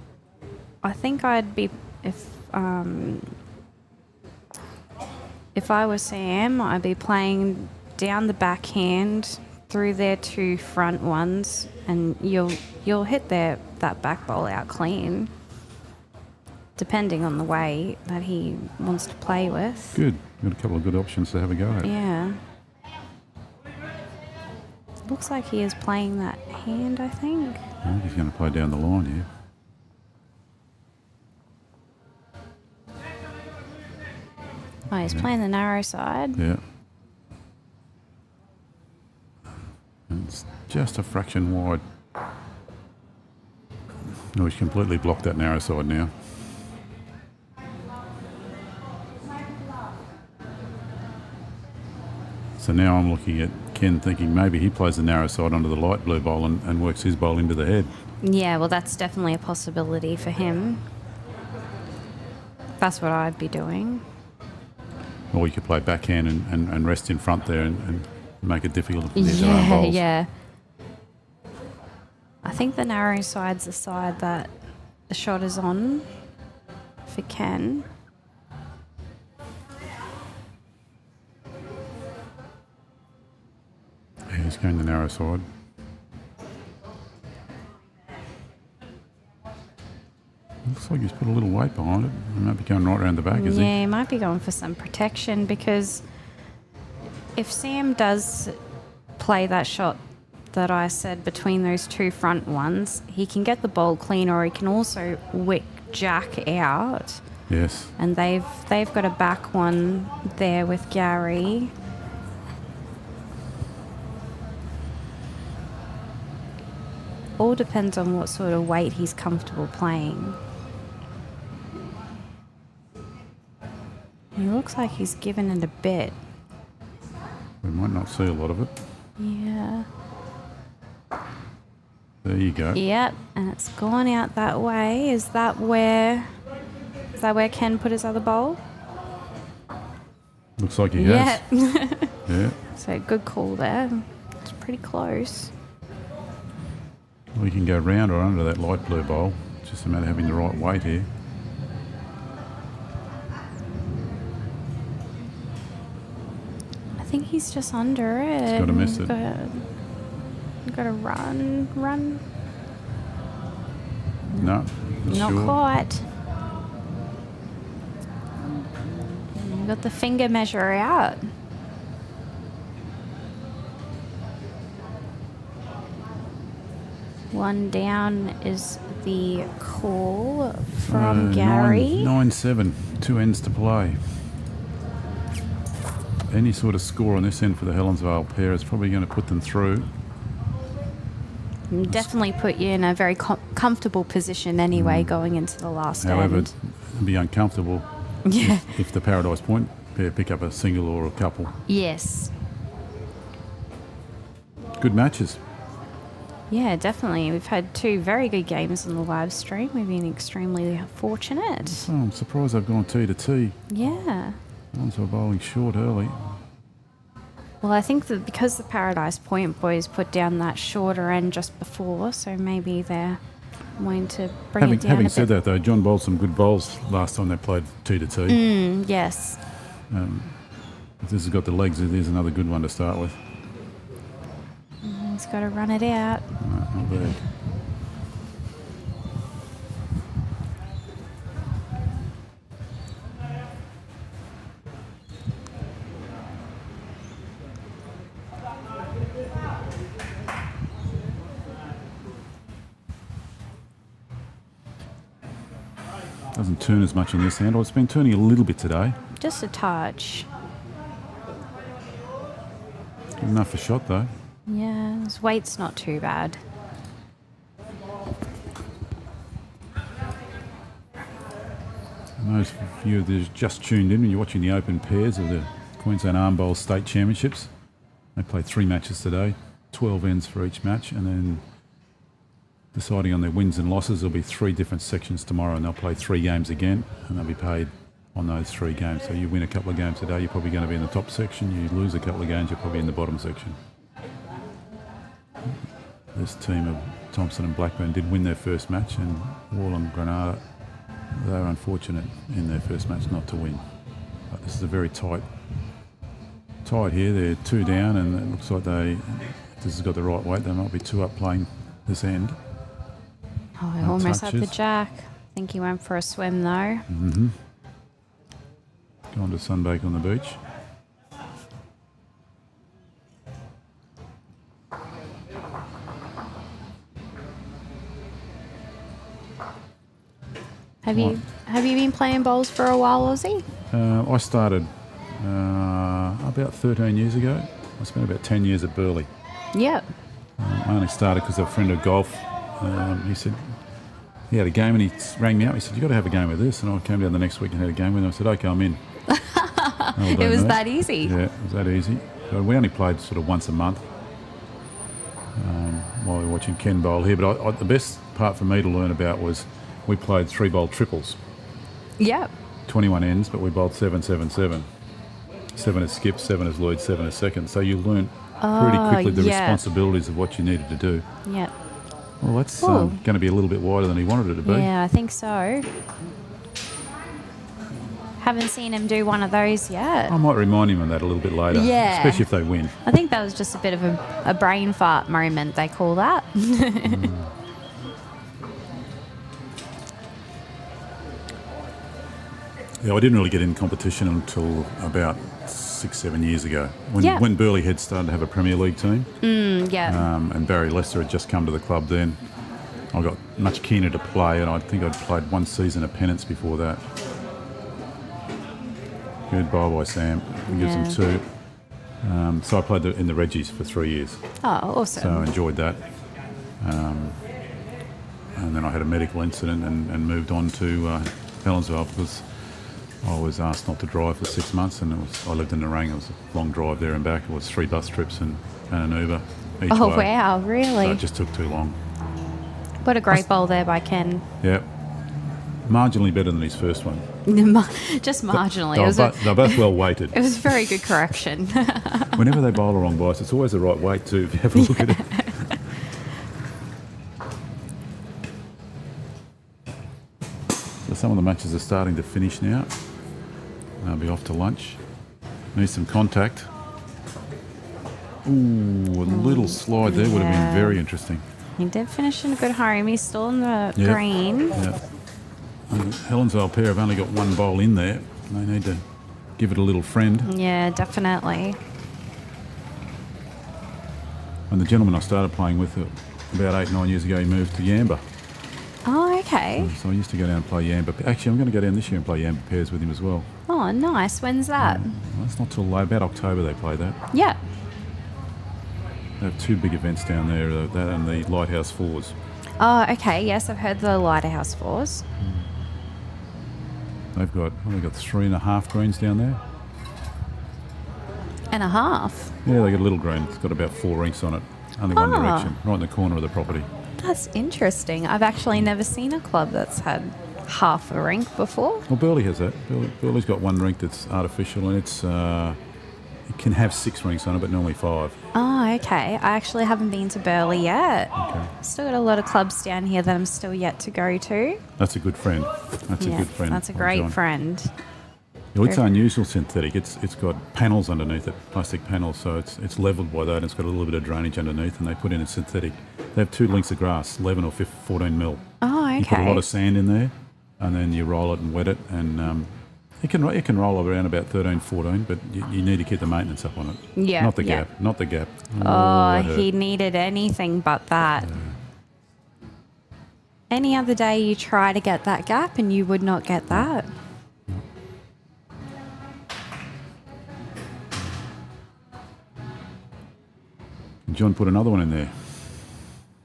I think I'd be if I was Sam, I'd be playing down the backhand through their 2 front ones, and you'll hit that back bowl out clean, depending on the way that he wants to play with. Good. Got a couple of good options to have a go at. Yeah. Looks like he is playing that hand, I think. I think he's going to play down the line here. Oh, he's playing the narrow side. Yeah. And it's just a fraction wide. No, he's completely blocked that narrow side now. So now I'm looking at Ken thinking maybe he plays the narrow side onto the light blue bowl and works his bowl into the head. Yeah, well, that's definitely a possibility for him. That's what I'd be doing. Or you could play backhand and rest in front there and make it difficult to hit their own Yeah, bowls. yeah. I think the narrow side's the side that the shot is on for Ken. Yeah, he's going the narrow side. Looks like he's put a little weight behind it. He might be going right around the back, is Yeah, he? he might be going for some protection, because if Sam does play that shot that I said between those 2 front ones, he can get the ball clean, or he can also wick Jack out. Yes. And they've got a back one there with Gary. All depends on what sort of weight he's comfortable playing. He looks like he's given it a bit. We might not see a lot of it. Yeah. There you go. Yep, and it's gone out that way. Is that where Ken put his other bowl? Looks like he has. Yeah. Yeah. So good call there. It's pretty close. Well, you can go round or under that light blue bowl. It's just a matter of having the right weight here. I think he's just under it. He's gotta miss it. Got to run. No, Not Sure. quite. Got the finger measure out. One down is the call from Gary. 9-7, 2 ends to play. Any sort of score on this end for the Helensvale pair is probably going to put them through. Definitely put you in a very comfortable position anyway going into the last However, end. it'd be uncomfortable Yeah. if the Paradise Point pair pick up a single or a couple. Yes. Good matches. Yeah, definitely. We've had 2 very good games on the live stream. We've been extremely fortunate. Oh, I'm surprised they've gone T to T. Yeah. Ones were bowling short early. Well, I think that because the Paradise Point boys put down that shorter end just before, so maybe they're wanting to bring it down Having a said bit. that, though, John bowled some good bowls last time they played T to T. Yes. If this has got the legs, it is another good one to start with. He's got to run it out. Not bad. Doesn't turn as much in this hand. It's been turning a little bit today. Just a touch. Good enough for shot, though. Yeah, his weight's not too bad. And those of you that have just tuned in, when you're watching the open pairs of the Queensland Arm Bowlers State Championships, they played 3 matches today, 12 ends for each match, and then deciding on their wins and losses. There'll be 3 different sections tomorrow, and they'll play 3 games again, and they'll be paid on those 3 games. So you win a couple of games today, you're probably going to be in the top section. You lose a couple of games, you're probably in the bottom section. This team of Thompson and Blackburn did win their first match, and Wall and Granada, they were unfortunate in their first match not to win. But this is a very tight here. They're 2 down, and it looks like if this has got the right weight, they might be 2 up playing this end. Oh, I almost had the touches. jack. I think he went for a swim though. Gone to sunbake on the beach. Have you been playing bowls for a while, Aussie? I started about 13 years ago. I spent about 10 years at Burleigh. Yep. I only started because a friend of golf, he said, he had a game and he rang me up. He said, "You've got to have a game with this." And I came down the next week and had a game with him. I said, "Okay, I'm in." It was that easy. Yeah, it was that easy. So we only played sort of once a month while we were watching Ken bowl here. But the best part for me to learn about was we played 3-bowl triples. Yep. 21 ends, but we bowled 7-7-7. 7 as skip, 7 as lead, 7 as second. So you learn pretty quickly the responsibilities of what you needed to do. Yep. Well, that's going to be a little bit wider than he wanted it to be. Yeah, I think so. Haven't seen him do one of those yet. I might remind him of that a little bit later, Yeah. especially if they win. I think that was just a bit of a brain fart moment, they call that. Yeah, I didn't really get in competition until about 6-7 years ago when Burleigh had started to have a Premier League team. Yeah. And Barry Lester had just come to the club then. I got much keener to play, and I think I'd played 1 season of Pennants before that. Good bowl by Sam. He gives him 2. So I played in the Reggies for 3 years. Oh, awesome. So I enjoyed that. And then I had a medical incident and moved on to Helensvale because I was asked not to drive for 6 months, and I lived in Narang. It was a long drive there and back. It was 3 bus trips and an Uber each way. Wow, So really? it just took too long. What a great bowl there by Ken. Yeah. Marginally better than his first one. Just marginally. They're both well weighted. It was a very good correction. Whenever they bowl a wrong bias, it's always the right weight too, if you have a look at it. So some of the matches are starting to finish now. They'll be off to lunch. Need some contact. Ooh, a little slide there would have been very interesting. He did finish in a good home. He's still in the green. Yeah. And Helen's old pair have only got one bowl in there. They need to give it a little friend. Yeah, definitely. And the gentleman I started playing with about 8-9 years ago, he moved to Yamba. Oh, okay. So I used to go down and play Yamba. Actually, I'm going to go down this year and play Yamba pairs with him as well. Oh, nice. When's that? Well, it's not till late, about October they play that. Yeah. They have two big events down there, that and the Lighthouse Fours. Oh, okay. Yes, I've heard the Lighthouse Fours. They've got 3.5 greens down there. And a half. Yeah, they got a little green. It's got about 4 rinks on it. Only one direction, right in the corner of the property. That's interesting. I've actually never seen a club that's had half a rink before. Well, Burleigh has that. Burleigh's got one rink that's artificial, and it can have 6 rinks on it, but normally 5. Oh, okay. I actually haven't been to Burleigh yet. Okay. Still got a lot of clubs down here that I'm still yet to go to. That's a good friend. That's a good friend. That's a great John. friend. Yeah, it's unusual synthetic. It's got panels underneath it, plastic panels, so it's levelled by that, and it's got a little bit of drainage underneath, and they put in a synthetic. They have 2 lengths of grass, 11 or 14 mil. Oh, okay. You put a lot of sand in there, and then you roll it and wet it, and it can roll around about 13, 14, but you need to keep the maintenance up on it. Yeah. Not the gap. Not the gap. Oh, that hurt. he needed anything but that. Yeah. Any other day you try to get that gap and you would not get that. John put another one in there.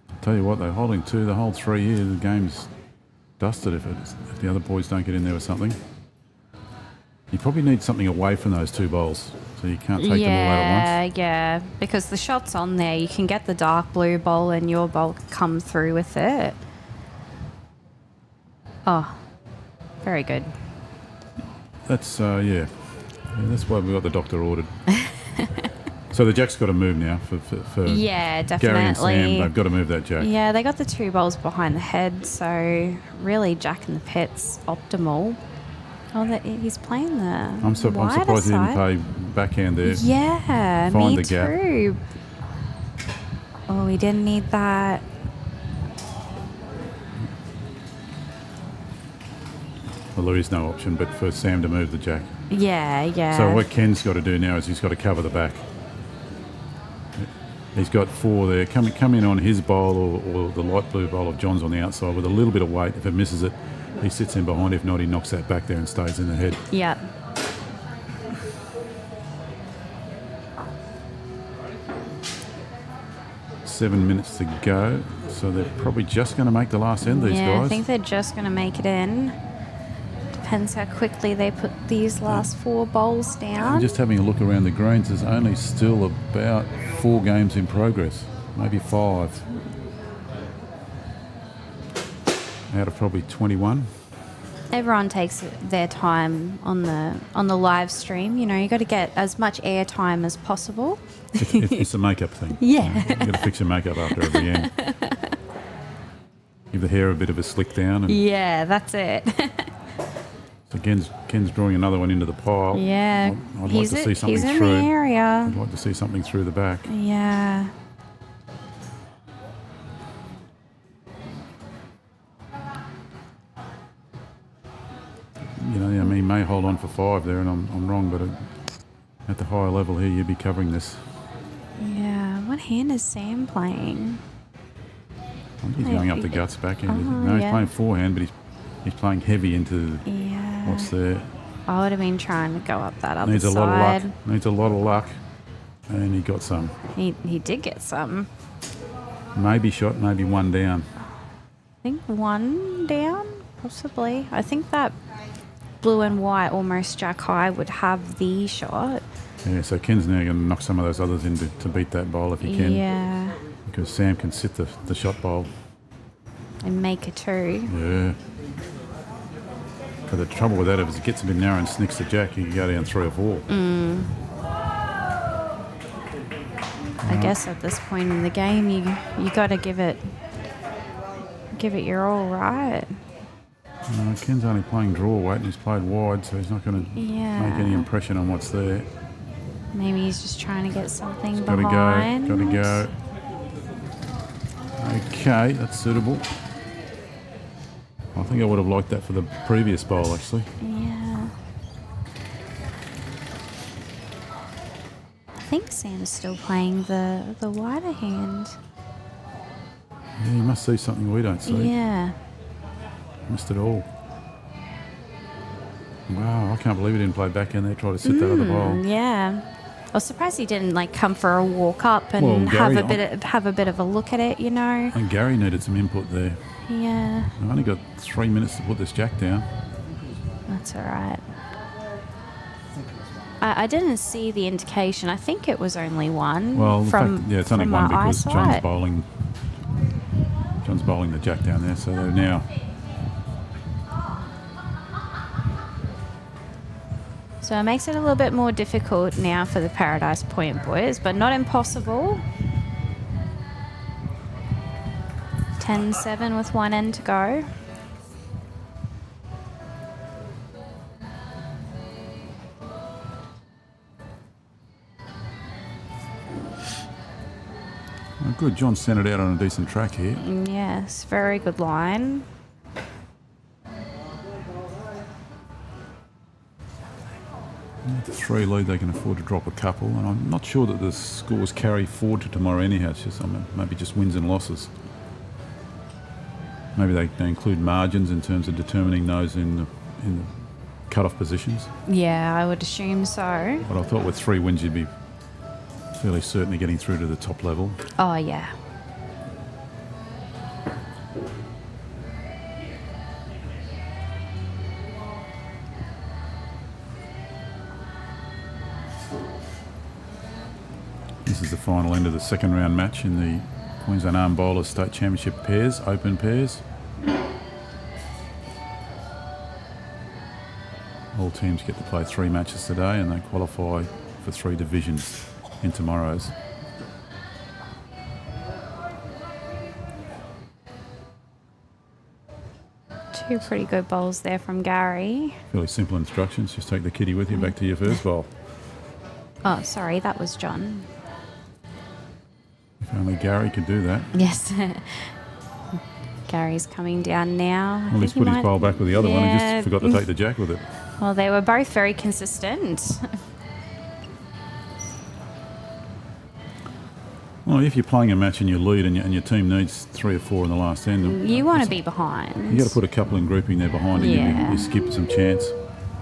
I'll tell you what, they're holding 2 the whole 3 years. The game's dusted if the other boys don't get in there with something. You probably need something away from those 2 bowls, so you can't take them all out at once. Yeah, because the shot's on there. You can get the dark blue bowl and your bowl can come through with it. Oh, very good. That's, yeah, that's why we got the doctor ordered. So the jack's got to move now for Yeah, Gary and Sam. definitely. They've got to move that jack. Yeah, they got the 2 bowls behind the head, so really jack in the pit's optimal. Oh, he's playing the I'm surprised he didn't play backhand there. Yeah, Find me the gap. too. Oh, we didn't need that. Well, there is no option but for Sam to move the jack. Yeah. So what Ken's got to do now is he's got to cover the back. He's got 4 there. Come in on his bowl or the light blue bowl of John's on the outside with a little bit of weight. If it misses it, he sits in behind. If not, he knocks that back there and stays in the head. Yeah. Seven minutes to go. So they're probably just going to make the last end, these Yeah, guys. I think they're just going to make it in. Depends how quickly they put these last 4 bowls down. I'm just having a look around the greens. There's only still about 4 games in progress, maybe 5. Out of probably 21. Everyone takes their time on the live stream. You know, you got to get as much air time as possible. It's a makeup thing. Yeah. You've got to fix your makeup after every end. Give the hair a bit of a slick down. And Yeah, that's it. so Ken's drawing another one into the pile. Yeah, I'd like to see something he's in through. the area. I'd like to see something through the back. Yeah. You know, I mean, he may hold on for 5 there, and I'm wrong, but at the higher level here, you'd be covering this. Yeah. What hand is Sam playing? I think he's going up the guts back end. Oh, No, he's yeah. playing forehand, but he's playing heavy into Yeah. what's there. I would have been trying to go up that other Needs a side. lot of luck. Needs a lot of luck. And he got some. He did get some. Maybe shot, maybe 1 down. I think 1 down, possibly. I think that blue and white almost jack high would have the shot. Yeah, so Ken's now going to knock some of those others in to beat that bowl if he can. Yeah. Because Sam can sit the shot bowl. And make a 2. Yeah. But the trouble with that, if it gets a bit narrow and snicks the jack, you can go down 3 or 4. I guess at this point in the game, you got to give it your all, right? Ken's only playing draw weight and he's played wide, so he's not going to Yeah. make any impression on what's there. Maybe he's just trying to get something Got to behind. go, got to go. Okay, that's suitable. I think I would have liked that for the previous bowl, actually. Yeah. I think Sam's still playing the wider hand. Yeah, you must see something we don't see. Yeah. Missed it all. Wow, I can't believe he didn't play back in there, try to sit that other bowl. Yeah. I was surprised he didn't like come for a walk up and Well, Gary, have a bit of a look at it, you know. And Gary needed some input there. Yeah. I've only got 3 minutes to put this jack down. That's all right. I didn't see the indication. I think it was only one. Well, from it's only from one my because eyesight. John's bowling the jack down there, so they're now. So it makes it a little bit more difficult now for the Paradise Point boys, but not impossible. 10-7 with 1 end to go. Oh, good, John sent it out on a decent track here. Yes, very good line. With the 3 lead, they can afford to drop a couple, and I'm not sure that the scores carry forward to tomorrow anyhow. It's just maybe just wins and losses. Maybe they include margins in terms of determining those in the cut-off positions. Yeah, I would assume so. But I thought with 3 wins, you'd be fairly certain of getting through to the top level. Oh, yeah. This is the final end of the second round match in the Queensland Arm Bowlers State Championship pairs, open pairs. All teams get to play 3 matches today and they qualify for 3 divisions in tomorrow's. Two pretty good bowls there from Gary. Fairly simple instructions. Just take the kitty with you back to your first bowl. Oh, sorry, that was John. If only Gary could do that. Yes. Gary's coming down now. Well, he's put his bowl back with the other one. He Yeah. just forgot to take the jack with it. Well, they were both very consistent. Well, if you're playing a match and you lead and your team needs 3 or 4 in the last end, You want to be behind. you got to put a couple in grouping there behind and Yeah. you skip some chance.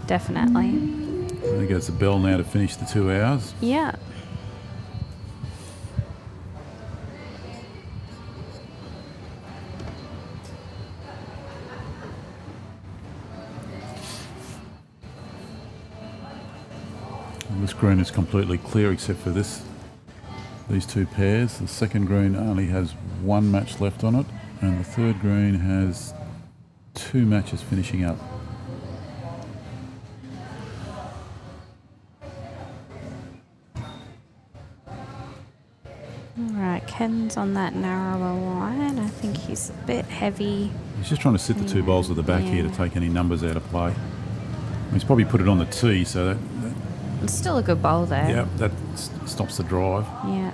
Definitely. I think it's the bell now to finish the 2 hours. Yeah. And this green is completely clear except for these 2 pairs. The second green only has 1 match left on it, and the third green has 2 matches finishing up. All right, Ken's on that narrower line. I think he's a bit heavy. He's just trying to sit the 2 bowls at the back here to take any numbers out of play. He's probably put it on the tee, so that It's still a good bowl there. yeah, that stops the drive. Yeah.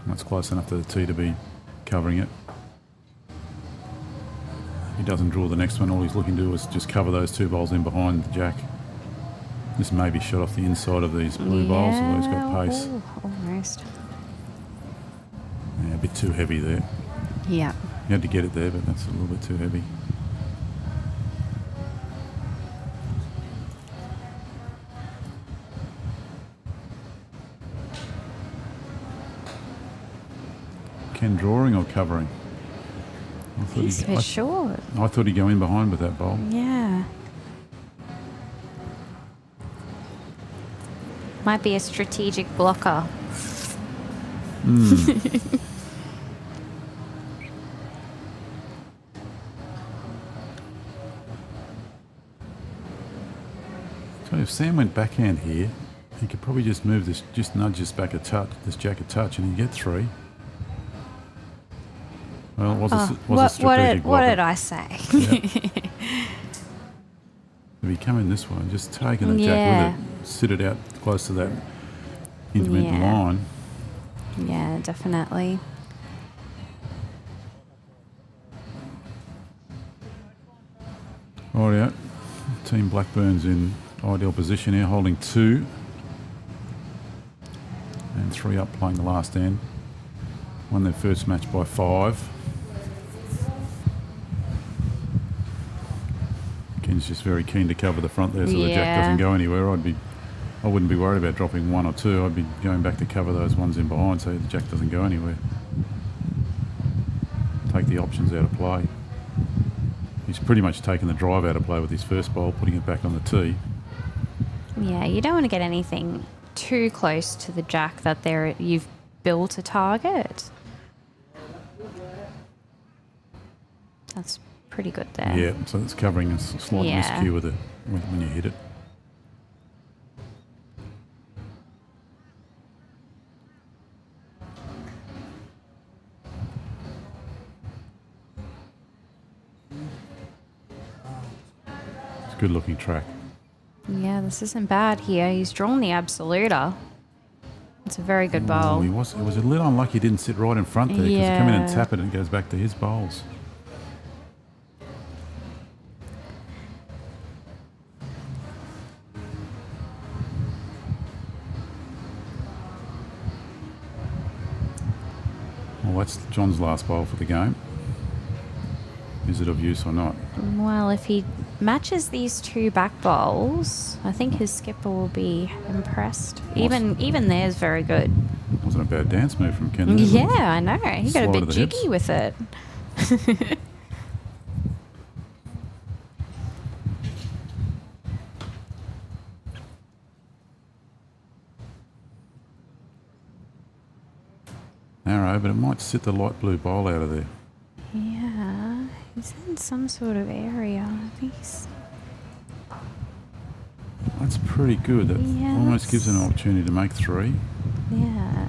That's close enough to the tee to be covering it. He doesn't draw the next one. All he's looking to do is just cover those 2 bowls in behind the jack. This may be shot off the inside of these blue bowls, although he's got pace. Ooh, almost. Yeah, a bit too heavy there. Yeah. You had to get it there, but that's a little bit too heavy. Ken drawing or covering? He's a bit short. I thought he'd go in behind with that bowl. Yeah. Might be a strategic blocker. So if Sam went backhand here, he could probably just move this, just nudge this back a touch, this jack a touch, and he'd get 3. Well, it was a strategic blocker. What did I say? Yep. If he come in this way, just taking the jack with it, sit it out close to that intermittent line. Yeah, definitely. Rightio. Team Blackburn's in ideal position here, holding 2. And 3 up playing the last end. Won their first match by 5. Ken's just very keen to cover the front there so the jack doesn't go anywhere. I wouldn't be worried about dropping 1 or 2. I'd be going back to cover those ones in behind so the jack doesn't go anywhere. Take the options out of play. He's pretty much taken the drive out of play with his first bowl, putting it back on the tee. Yeah, you don't want to get anything too close to the jack that you've built a target. That's pretty good there. Yeah, so it's covering a slight miscue with it when you hit it. It's a good looking track. Yeah, this isn't bad here. He's drawn the absoluter. It's a very good bowl. It was a little unlucky he didn't sit right in front there because he come in and tap it and it goes back to his bowls. Well, that's John's last bowl for the game. Is it of use or not? Well, if he matches these 2 back bowls, I think his skipper will be impressed. Even there's very good. Wasn't a bad dance move from Ken. Yeah, I know. He got a bit jiggy hips. with it. Narrow, but it might sit the light blue bowl out of there. Yeah, he's in some sort of area. I think he's... That's pretty good. That almost gives an opportunity to make 3. Yeah.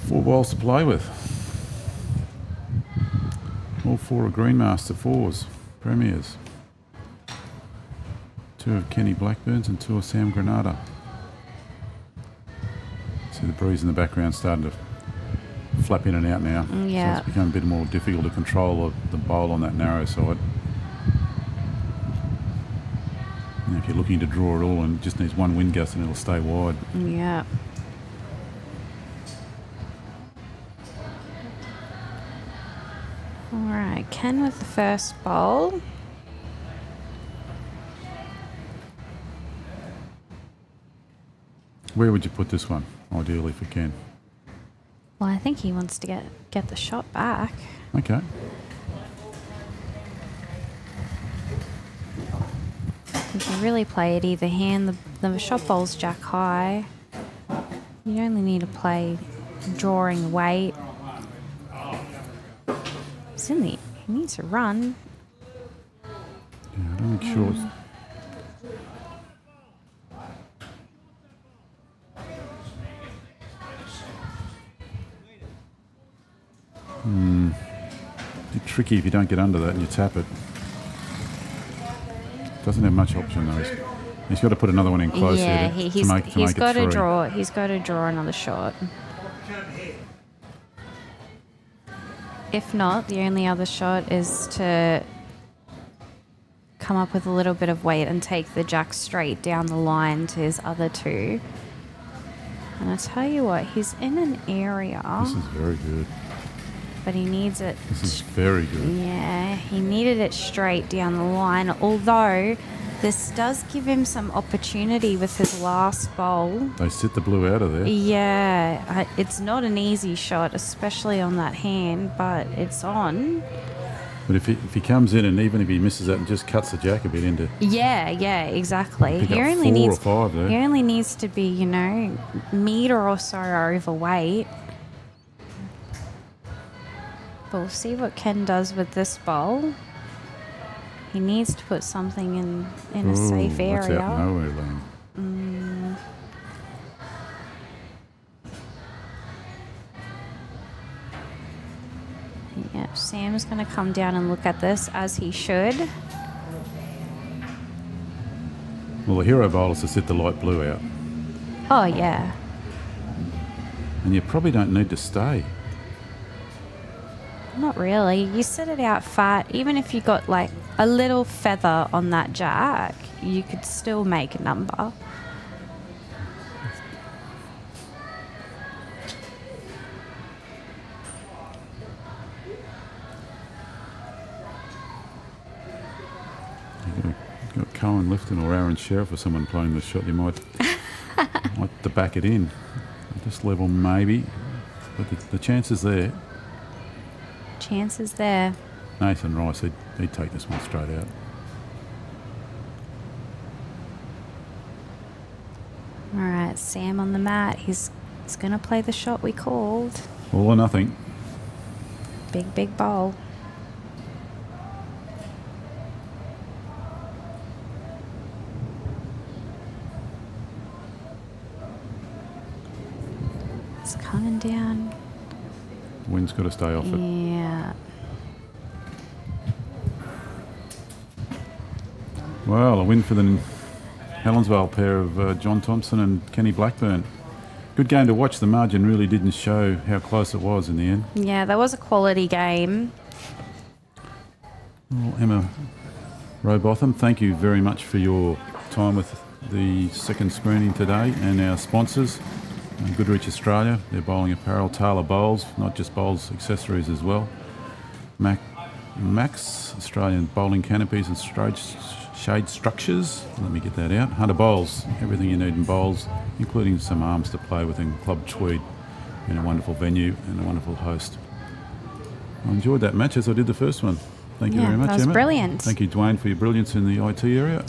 4 balls to play with. All 4 are Greenmaster 4s, premiers. 2 of Kenny Blackburns and 2 of Sam Granada. See the breeze in the background starting to flap in and out now. Yeah. So it's become a bit more difficult to control the bowl on that narrow side. Now if you're looking to draw it all and just needs 1 wind gust and it'll stay wide. Yeah. All right, Ken with the first bowl. Where would you put this one, ideally, for Ken? Well, I think he wants to get the shot back. Okay. You can really play it either hand. The shot bowl's jack high. You only need to play drawing weight. He needs to run. Yeah, I'm not sure. It's tricky if you don't get under that and you tap it. Doesn't have much option though. He's got to put another one in close Yeah, here he's got to 3. draw. He's got to draw another shot. If not, the only other shot is to come up with a little bit of weight and take the jack straight down the line to his other 2. And I tell you what, he's in an area. This is very good. But he needs it. This is very good. Yeah, he needed it straight down the line. Although this does give him some opportunity with his last bowl. They sit the blue out of there. Yeah, it's not an easy shot, especially on that hand, but it's on. But if he comes in and even if he misses that and just cuts the jack a bit into... Yeah, exactly. Pick He up only 4 needs or 5 there. He only needs to be, metre or so overweight. But we'll see what Ken does with this bowl. He needs to put something in a safe area. That's out nowhere, Lane. Yeah, Sam's going to come down and look at this, as he should. Well, the hero bowl is to sit the light blue out. Oh, yeah. And you probably don't need to stay. Not really. You set it out fat. Even if you got like a little feather on that jack, you could still make a number. You've got Cohen Lifton or Aaron Sheriff or someone playing the shot. You might to back it in. Just level maybe, but the chance is there. Chances there. Nathan Rice, he'd take this one straight out. All right, Sam on the mat. He's going to play the shot we called. All or nothing. Big bowl. It's coming down. Wind's got to stay off it. Yeah. Well, a win for the Helensvale pair of John Thompson and Kenny Blackburn. Good game to watch. The margin really didn't show how close it was in the end. Yeah, that was a quality game. Well, Emma Robotham, thank you very much for your time with the second screening today, and our sponsors, Goodrich Australia, their bowling apparel, Taylor Bowls, not just bowls, accessories as well. Max, Australian bowling canopies and shade structures. Let me get that out. Hunter Bowls, everything you need in bowls, including some arms to play with in Club Tweed, in a wonderful venue and a wonderful host. I enjoyed that match as I did the first one. Thank you very much, that was Emma. brilliant. Thank you, Dwayne, for your brilliance in the IT area.